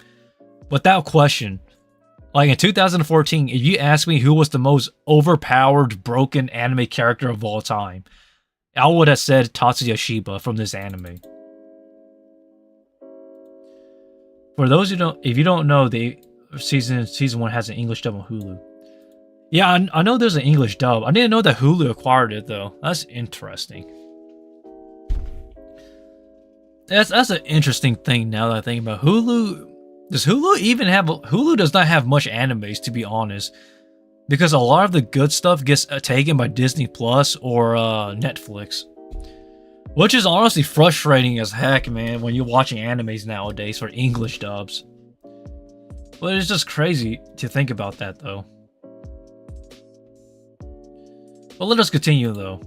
Without question. Like in 2014, if you ask me who was the most overpowered, broken anime character of all time, I would have said Tatsuya Shiba from this anime. For those who don't, if you don't know, the season 1 has an English dub on Hulu. Yeah, I know there's an English dub. I didn't know that Hulu acquired it though. That's interesting. That's an interesting thing now that I think about Hulu. Does Hulu even have... Hulu does not have much animes, to be honest. Because a lot of the good stuff gets taken by Disney Plus or Netflix. Which is honestly frustrating as heck, man, when you're watching animes nowadays for English dubs. But it's just crazy to think about that, though. But let us continue, though.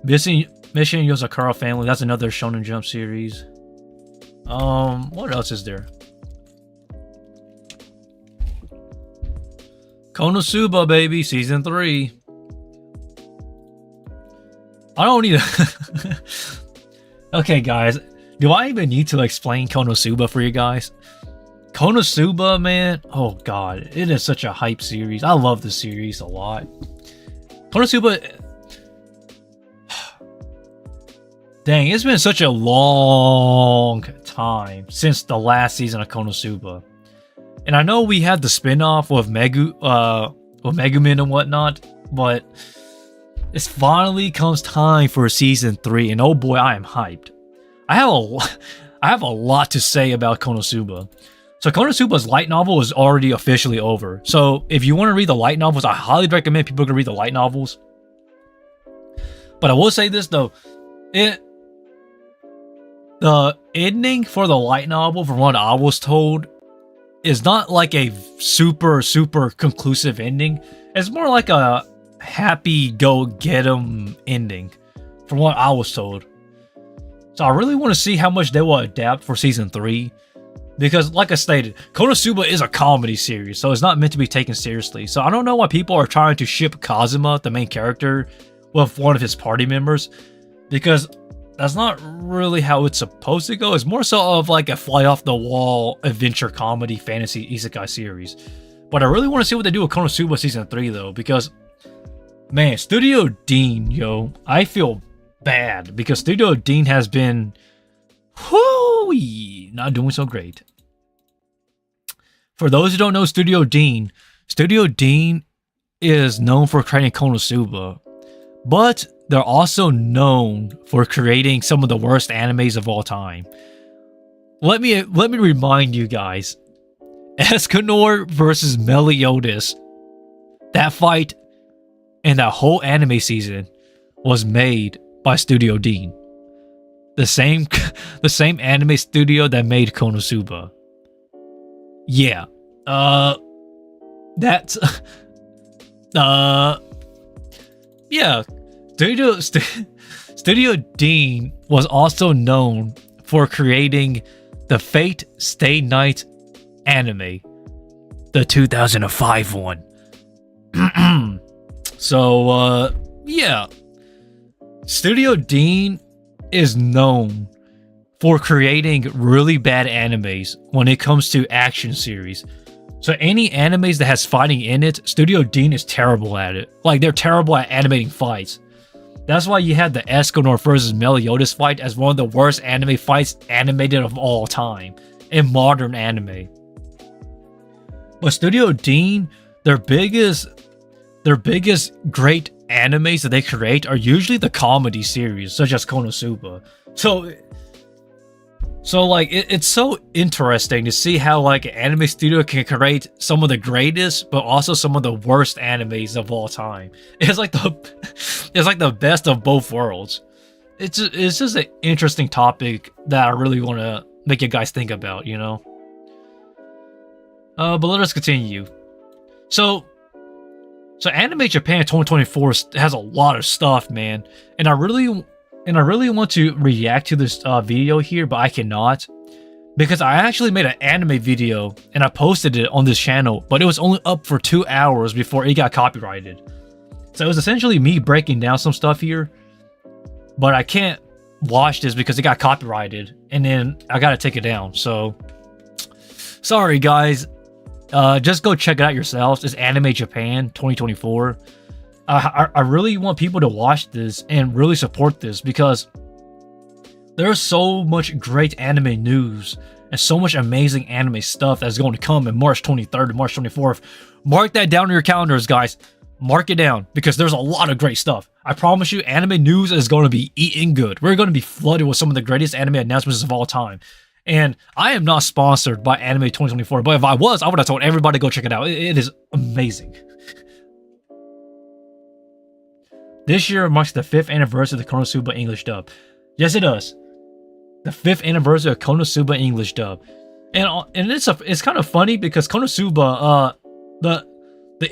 Mission Yozakura Family, that's another Shonen Jump series. What else is there? Konosuba, baby, season 3. I don't need to... Okay, guys. Do I even need to explain Konosuba for you guys? Konosuba, man. Oh, God. It is such a hype series. I love this series a lot. Konosuba... Dang, it's been such a long time since the last season of Konosuba. And I know we had the spin-off with Megumin and whatnot, but it's finally comes time for season 3, and oh boy, I am hyped. I have a lot to say about Konosuba. So Konosuba's light novel is already officially over. So if you want to read the light novels, I highly recommend people to read the light novels. But I will say this though, the ending for the light novel, from what I was told, is not like a super conclusive ending. It's more like a happy go get 'em ending, from what I was told. So I really want to see how much they will adapt for season 3. Because, like I stated, Konosuba is a comedy series, so it's not meant to be taken seriously. So I don't know why people are trying to ship Kazuma, the main character, with one of his party members. Because that's not really how it's supposed to go. It's more so of like a fly-off-the-wall adventure comedy fantasy isekai series. But I really want to see what they do with Konosuba Season 3, though. Because, man, Studio Dean, yo, I feel bad. Because Studio Dean has been... not doing so great. For those who don't know Studio Dean is known for creating Konosuba, but they're also known for creating some of the worst animes of all time. Let me remind you guys, Escanor versus Meliodas, that fight and that whole anime season was made by Studio Dean. The same anime studio that made Konosuba. Yeah. That's... yeah. Studio Dean was also known for creating the Fate Stay Night anime. The 2005 one. So, yeah. Studio Dean is known for creating really bad animes when it comes to action series. So any animes that has fighting in it, Studio Dean is terrible at it. Like, they're terrible at animating fights. That's why you had the Escanor versus Meliodas fight as one of the worst anime fights animated of all time in modern anime. But Studio Dean, their biggest great animes that they create are usually the comedy series, such as Konosuba. So like it's so interesting to see how like an anime studio can create some of the greatest, but also some of the worst animes of all time. It's like the best of both worlds. It's just an interesting topic that I really want to make you guys think about, you know. But let us continue. So Anime Japan 2024 has a lot of stuff, man, and I really want to react to this video here, but I cannot because I actually made an anime video and I posted it on this channel, but it was only up for 2 hours before it got copyrighted. So it was essentially me breaking down some stuff here, but I can't watch this because it got copyrighted, and then I gotta take it down. So sorry, guys. Just go check it out yourselves. It's Anime Japan 2024. I really want people to watch this and really support this because there's so much great anime news and so much amazing anime stuff that's going to come in March 23rd and March 24th. Mark that down in your calendars, guys. Mark it down because there's a lot of great stuff. I promise you, anime news is going to be eating good. We're going to be flooded with some of the greatest anime announcements of all time. And I am not sponsored by Anime 2024, but if I was, I would have told everybody to go check it out. It is amazing. This year marks the 5th anniversary of the Konosuba English dub. Yes, it does. The 5th anniversary of Konosuba English dub. And it's kind of funny because Konosuba, the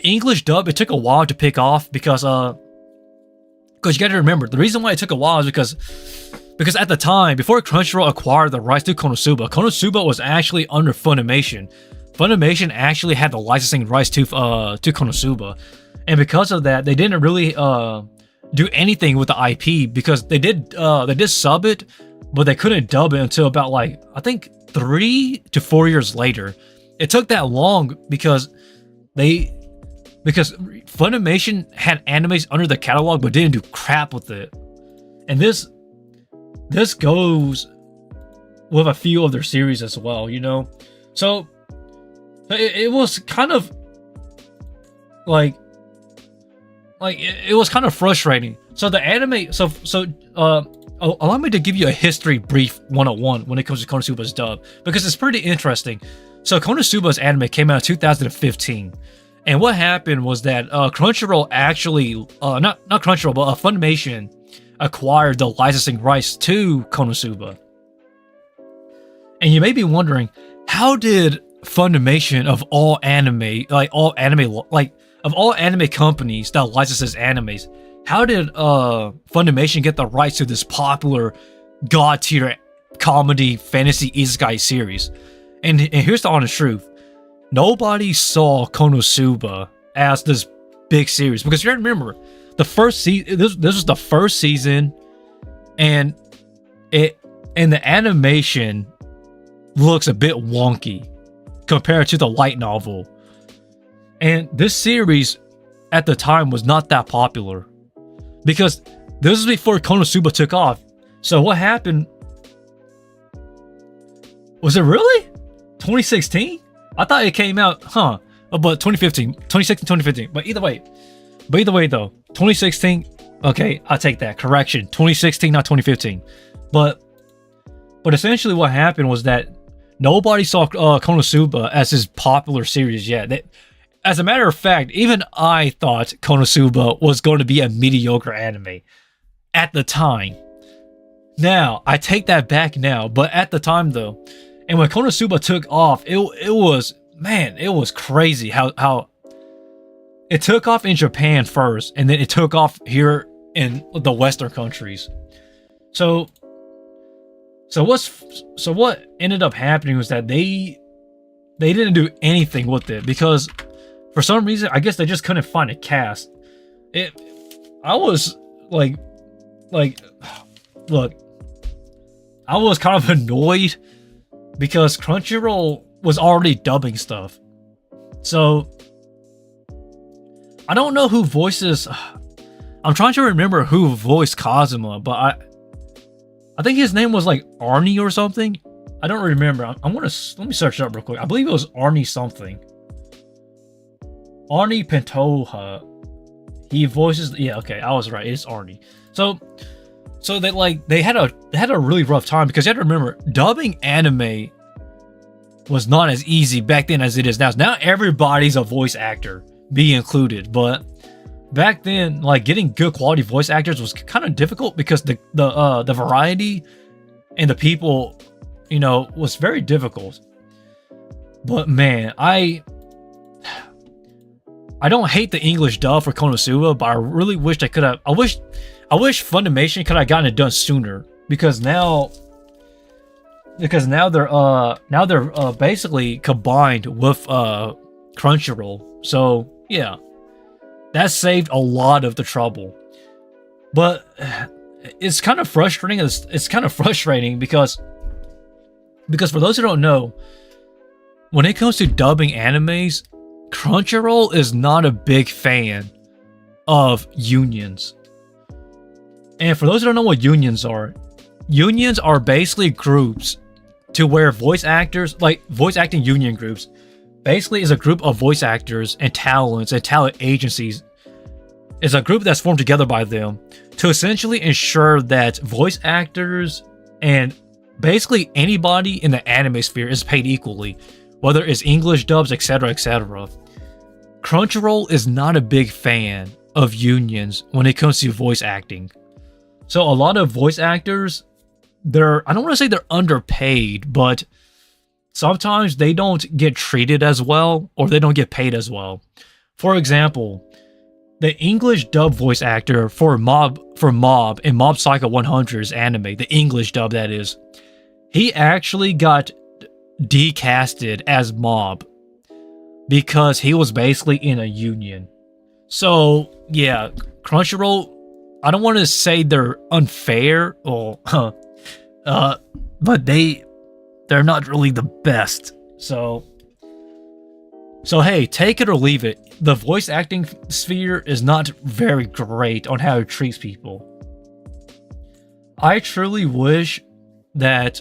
English dub, it took a while to pick off because you got to remember, the reason why it took a while is because at the time, before Crunchyroll acquired the rights to Konosuba was actually under Funimation. Funimation actually had the licensing rights to Konosuba, and because of that, they didn't really do anything with the IP because they did sub it, but they couldn't dub it until about like I think 3 to 4 years later. It took that long because Funimation had animes under the catalog but didn't do crap with it, and this goes with a few of their series as well, you know. So it was kind of like it was kind of frustrating. So the anime, allow me to give you a history brief 101 when it comes to Konosuba's dub because it's pretty interesting. So Konosuba's anime came out in 2015, and what happened was that Crunchyroll actually, not Crunchyroll, but Funimation acquired the licensing rights to Konosuba. And you may be wondering, how did Funimation of all anime companies that licenses animes, how did Funimation get the rights to this popular god tier comedy fantasy isekai series? And here's the honest truth. Nobody saw Konosuba as this big series because you gotta remember, the first season, this was the first season, and the animation looks a bit wonky compared to the light novel. And this series at the time was not that popular because this was before Konosuba took off. So what happened? Was it really 2016? I thought it came out, but 2016, 2015. But either way though, 2016, okay, I'll take that. Correction, 2016, not 2015. But essentially what happened was that nobody saw Konosuba as his popular series yet. As a matter of fact, even I thought Konosuba was going to be a mediocre anime at the time. Now, I take that back now, but at the time though, and when Konosuba took off, it was crazy how it took off in Japan first, and then it took off here in the Western countries. So what ended up happening was that they didn't do anything with it because for some reason, I guess they just couldn't find a cast. I was like, look, I was kind of annoyed because Crunchyroll was already dubbing stuff. So I don't know who voices. I'm trying to remember who voiced Kazuma, but I think his name was like Arnie or something. I don't remember. I'm gonna let me search it up real quick. I believe it was Arnie something. Arnie Pantoja. He voices. Yeah, okay, I was right. It's Arnie. So they had a really rough time because you have to remember dubbing anime was not as easy back then as it is now. Now everybody's a voice actor, me included. But back then, like getting good quality voice actors was kind of difficult because the variety and the people, you know, was very difficult. But man, I don't hate the English dub for Konosuba, but I really wish they could have. I wish Funimation could have gotten it done sooner because now they're basically combined with Crunchyroll. So yeah, that saved a lot of the trouble. But it's kind of frustrating. It's kind of frustrating because for those who don't know, when it comes to dubbing animes, Crunchyroll is not a big fan of unions. And for those who don't know what unions are basically groups to where voice actors, like voice acting union groups, basically is a group of voice actors and talent agencies. It's a group that's formed together by them to essentially ensure that voice actors and basically anybody in the anime sphere is paid equally, whether it's English dubs, etc., etc. Crunchyroll is not a big fan of unions when it comes to voice acting. So a lot of voice actors, I don't want to say they're underpaid, but sometimes they don't get treated as well or they don't get paid as well. For example, the English dub voice actor for Mob in Mob Psycho 100's anime, the English dub that is, he actually got decasted as Mob because he was basically in a union. So yeah, Crunchyroll, I don't want to say they're unfair or but they're not really the best. So hey, take it or leave it. The voice acting sphere is not very great on how it treats people. I truly wish that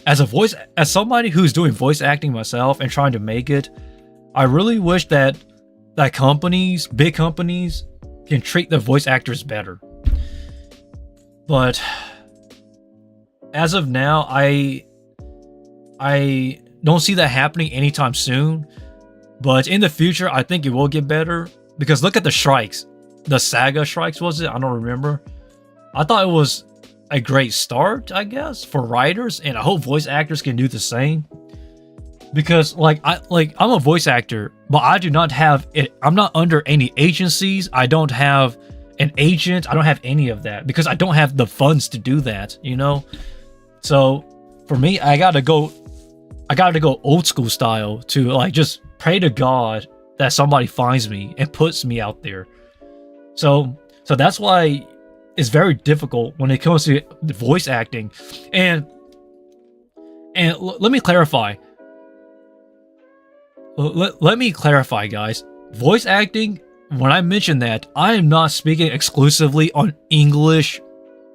as somebody who's doing voice acting myself and trying to make it, I really wish that companies, big companies, can treat their voice actors better. But as of now, I don't see that happening anytime soon. But in the future, I think it will get better. Because look at the strikes. The Saga strikes, was it? I don't remember. I thought it was a great start, I guess, for writers. And I hope voice actors can do the same. Because I'm a voice actor, but I do not have it. I'm not under any agencies. I don't have an agent. I don't have any of that because I don't have the funds to do that, you know? So for me, I gotta go old school style to like just pray to God that somebody finds me and puts me out there. So that's why it's very difficult when it comes to voice acting. And let me clarify. Let me clarify, guys. Voice acting, when I mention that, I am not speaking exclusively on English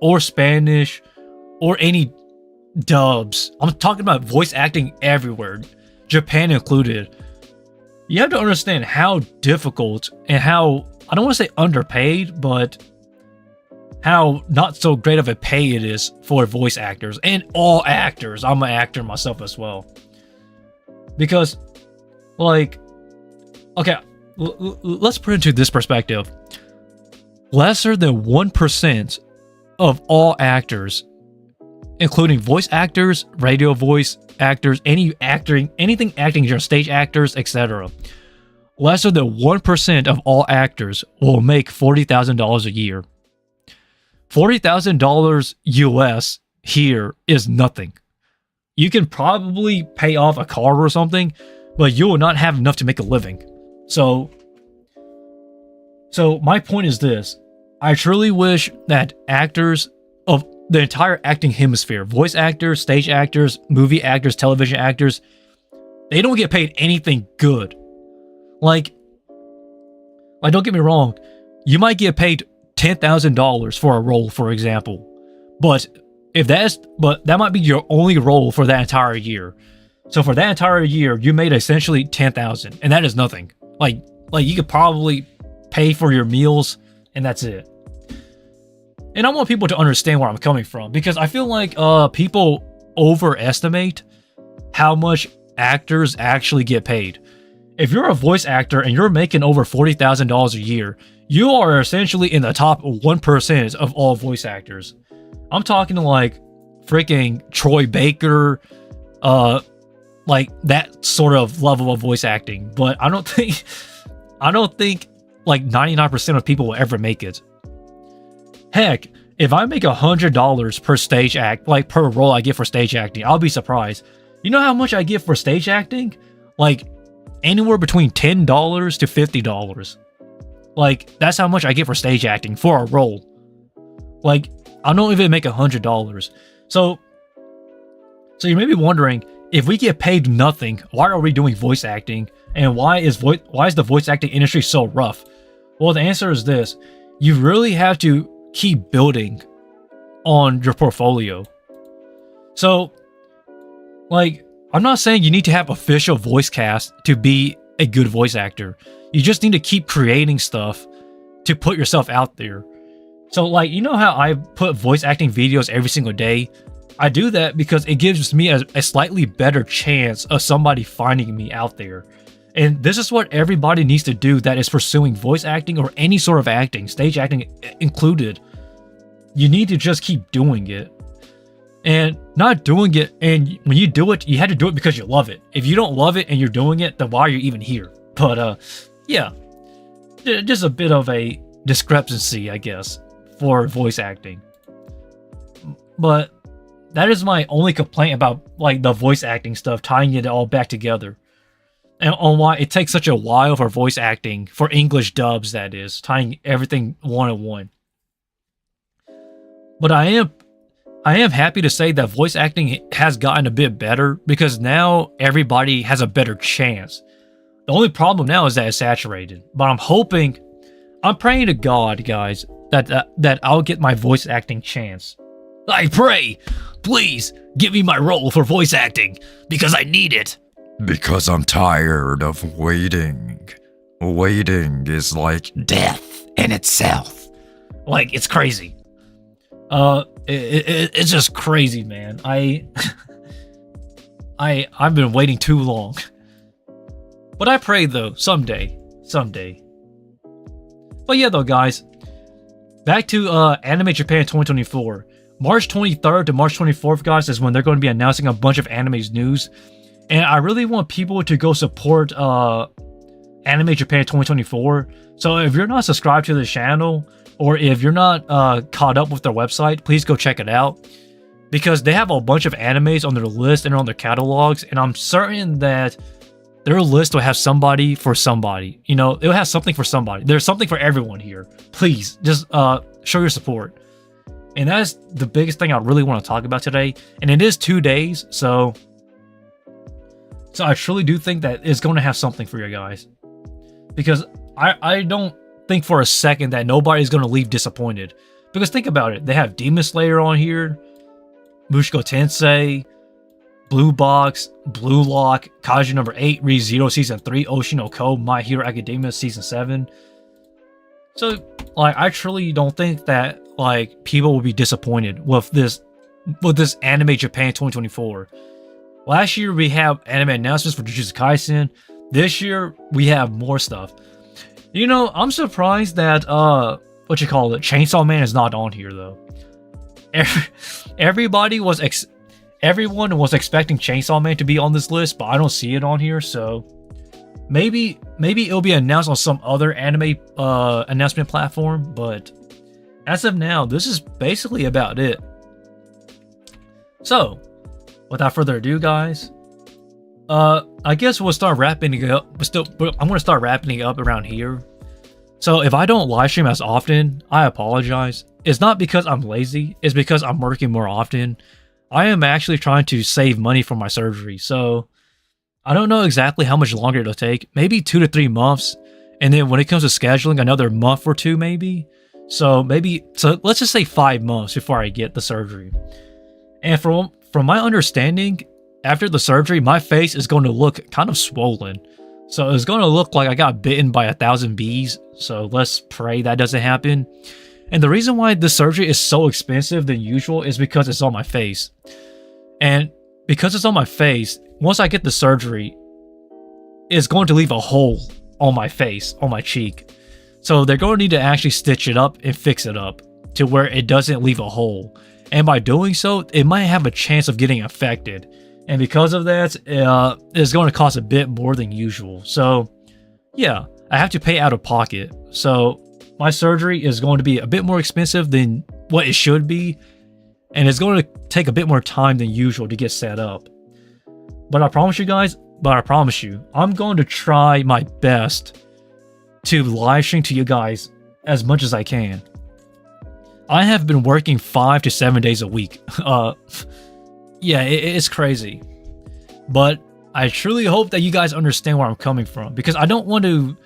or Spanish or any dubs. I'm talking about voice acting everywhere, Japan included. You have to understand how difficult and how, I don't want to say underpaid, but how not so great of a pay it is for voice actors and all actors. I'm an actor myself as well. Because, like, okay, let's put it into this perspective. Lesser than 1% of all actors, including voice actors, radio voice actors, anything acting, stage actors, etc. Lesser than 1% of all actors will make $40,000 a year. $40,000 US here is nothing. You can probably pay off a car or something, but you will not have enough to make a living. So my point is this. I truly wish that actors of the entire acting hemisphere, voice actors, stage actors, movie actors, television actors, they don't get paid anything good. Like don't get me wrong, you might get paid $10,000 for a role, for example. But that might be your only role for that entire year. So for that entire year, you made essentially 10,000, and that is nothing. Like you could probably pay for your meals, and that's it. And I want people to understand where I'm coming from, because I feel like people overestimate how much actors actually get paid. If you're a voice actor and you're making over $40,000 a year, you are essentially in the top 1% of all voice actors. I'm talking like freaking Troy Baker, like that sort of level of voice acting. But I don't think like 99% of people will ever make it. Heck, if I make $100 per stage act, like per role I get for stage acting, I'll be surprised. You know how much I get for stage acting? Like anywhere between $10 to $50. Like that's how much I get for stage acting for a role. Like I don't even make $100. So you may be wondering, if we get paid nothing, why are we doing voice acting? And why is the voice acting industry so rough? Well, the answer is this. You really have to keep building on your portfolio. So, like, I'm not saying you need to have official voice cast to be a good voice actor. You just need to keep creating stuff to put yourself out there. So, like, you know how I put voice acting videos every single day? I do that because it gives me a slightly better chance of somebody finding me out there. And this is what everybody needs to do that is pursuing voice acting or any sort of acting, stage acting included. You need to just keep doing it. And not doing it, and when you do it, you have to do it because you love it. If you don't love it and you're doing it, then why are you even here? But yeah, just a bit of a discrepancy, I guess, for voice acting. But that is my only complaint about like the voice acting stuff, tying it all back together. And on why it takes such a while for voice acting, for English dubs, that is, tying everything one-on-one. But I am happy to say that voice acting has gotten a bit better, because now everybody has a better chance. The only problem now is that it's saturated. But I'm praying to God, guys, that I'll get my voice acting chance. I pray, please give me my role for voice acting, because I need it. Because I'm tired of waiting. Waiting is like death in itself. Like, it's crazy. It's just crazy, man. I've been waiting too long. But I pray though, someday. But yeah though, guys, back to Anime Japan 2024. March 23rd to March 24th, guys, is when they're going to be announcing a bunch of anime's news. And I really want people to go support Anime Japan 2024. So if you're not subscribed to the channel, or if you're not caught up with their website, please go check it out. Because they have a bunch of animes on their list and on their catalogs, and I'm certain that their list will have somebody for somebody. You know, it'll have something for somebody. There's something for everyone here. Please, just show your support. And that's the biggest thing I really want to talk about today. And it is 2 days, so I truly do think that it's going to have something for you guys. Because I don't think for a second that nobody's going to leave disappointed. Because think about it. They have Demon Slayer on here, Mushoku Tensei, Blue Box, Blue Lock, Kaiju number 8, Re:Zero Season 3, Oshinoko, My Hero Academia Season 7. So, like, I truly don't think that, like, people will be disappointed with this Anime Japan 2024. Last year, we have anime announcements for Jujutsu Kaisen. This year, we have more stuff. You know, I'm surprised that, Chainsaw Man is not on here, though. Everyone was expecting Chainsaw Man to be on this list, but I don't see it on here, so maybe it'll be announced on some other anime announcement platform, but as of now, this is basically about it. So, without further ado, guys, I guess we'll start wrapping it up. I'm gonna start wrapping it up around here. So if I don't live stream as often, I apologize. It's not because I'm lazy, it's because I'm working more often. I am actually trying to save money for my surgery, so I don't know exactly how much longer it'll take. Maybe 2 to 3 months, and then when it comes to scheduling, another month or two maybe. So let's just say 5 months before I get the surgery. And from my understanding, after the surgery, my face is going to look kind of swollen. So it's going to look like I got bitten by 1,000 bees. So let's pray that doesn't happen. And the reason why the surgery is so expensive than usual is because it's on my face. And because it's on my face, once I get the surgery, it's going to leave a hole on my face, on my cheek. So they're going to need to actually stitch it up and fix it up to where it doesn't leave a hole. And by doing so, it might have a chance of getting infected. And because of that, it's going to cost a bit more than usual. So yeah, I have to pay out of pocket. So my surgery is going to be a bit more expensive than what it should be. And it's going to take a bit more time than usual to get set up. But I promise you guys, I'm going to try my best to live stream to you guys as much as I can. I have been working 5 to 7 days a week. Yeah, it's crazy. But I truly hope that you guys understand where I'm coming from, because I don't want to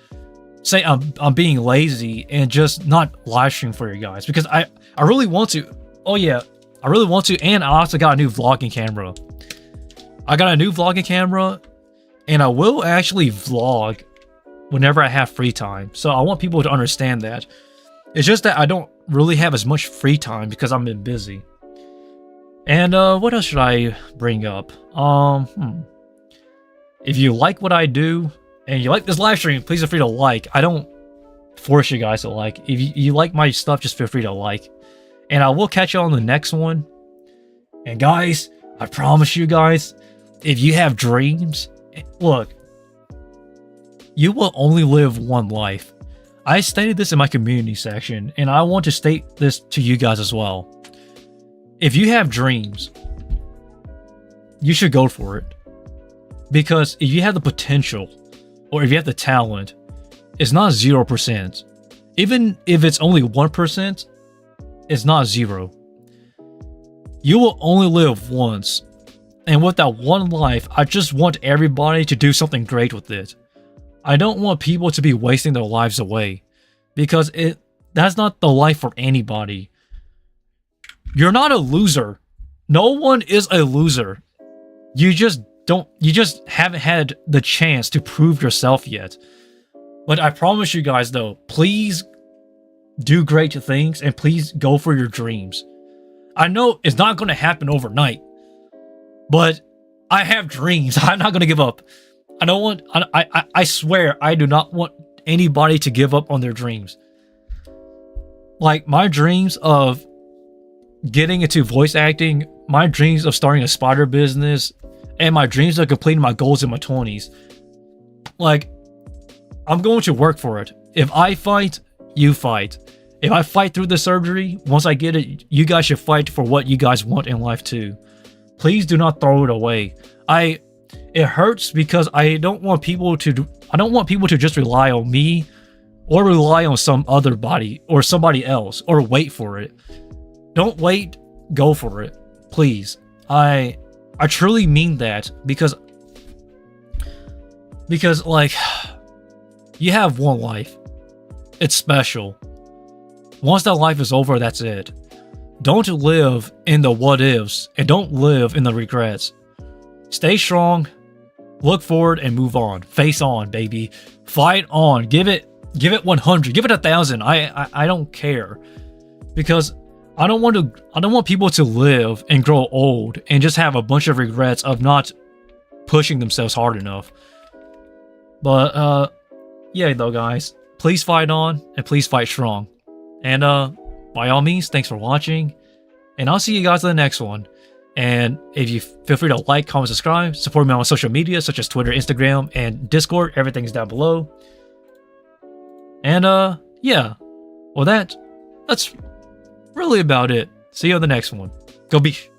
say I'm being lazy and just not live stream for you guys, because I really want to. Oh yeah, I really want to, and I also got a new vlogging camera. And I will actually vlog whenever I have free time. So I want people to understand that. It's just that I don't really have as much free time because I've been busy. And what else should I bring up? If you like what I do and you like this live stream, please feel free to like. I don't force you guys to like. If you like my stuff, just feel free to like. And I will catch you on the next one. And guys, I promise you guys, if you have dreams, look, you will only live one life. I stated this in my community section, and I want to state this to you guys as well. If you have dreams, you should go for it. Because if you have the potential, or if you have the talent, it's not 0%. Even if it's only 1%, it's not 0. You will only live once. And with that one life, I just want everybody to do something great with it. I don't want people to be wasting their lives away, because that's not the life for anybody. You're not a loser. No one is a loser. You just haven't had the chance to prove yourself yet. But I promise you guys though, please do great things and please go for your dreams. I know it's not going to happen overnight, but I have dreams. I'm not going to give up. I swear, I do not want anybody to give up on their dreams. Like, my dreams of getting into voice acting, my dreams of starting a spider business, and my dreams of completing my goals in my 20s. Like, I'm going to work for it. If I fight, you fight. If I fight through the surgery, once I get it, you guys should fight for what you guys want in life too. Please do not throw it away. It hurts because I don't want people to just rely on me or rely on some other body or somebody else or wait for it. Don't wait, go for it. Please. I truly mean that because like, you have one life. It's special. Once that life is over, that's it. Don't live in the what ifs and don't live in the regrets. Stay strong, look forward, and move on. Face on, baby. Fight on. Give it 100. Give it 1,000. I don't care, because I don't want people to live and grow old and just have a bunch of regrets of not pushing themselves hard enough. But yeah, though, guys, please fight on and please fight strong. And by all means, thanks for watching, and I'll see you guys in the next one. And if you feel free to like, comment, subscribe, support me on social media such as Twitter, Instagram, and Discord. Everything's down below. And yeah, well, that's really about it. See you on the next one. Go Beach.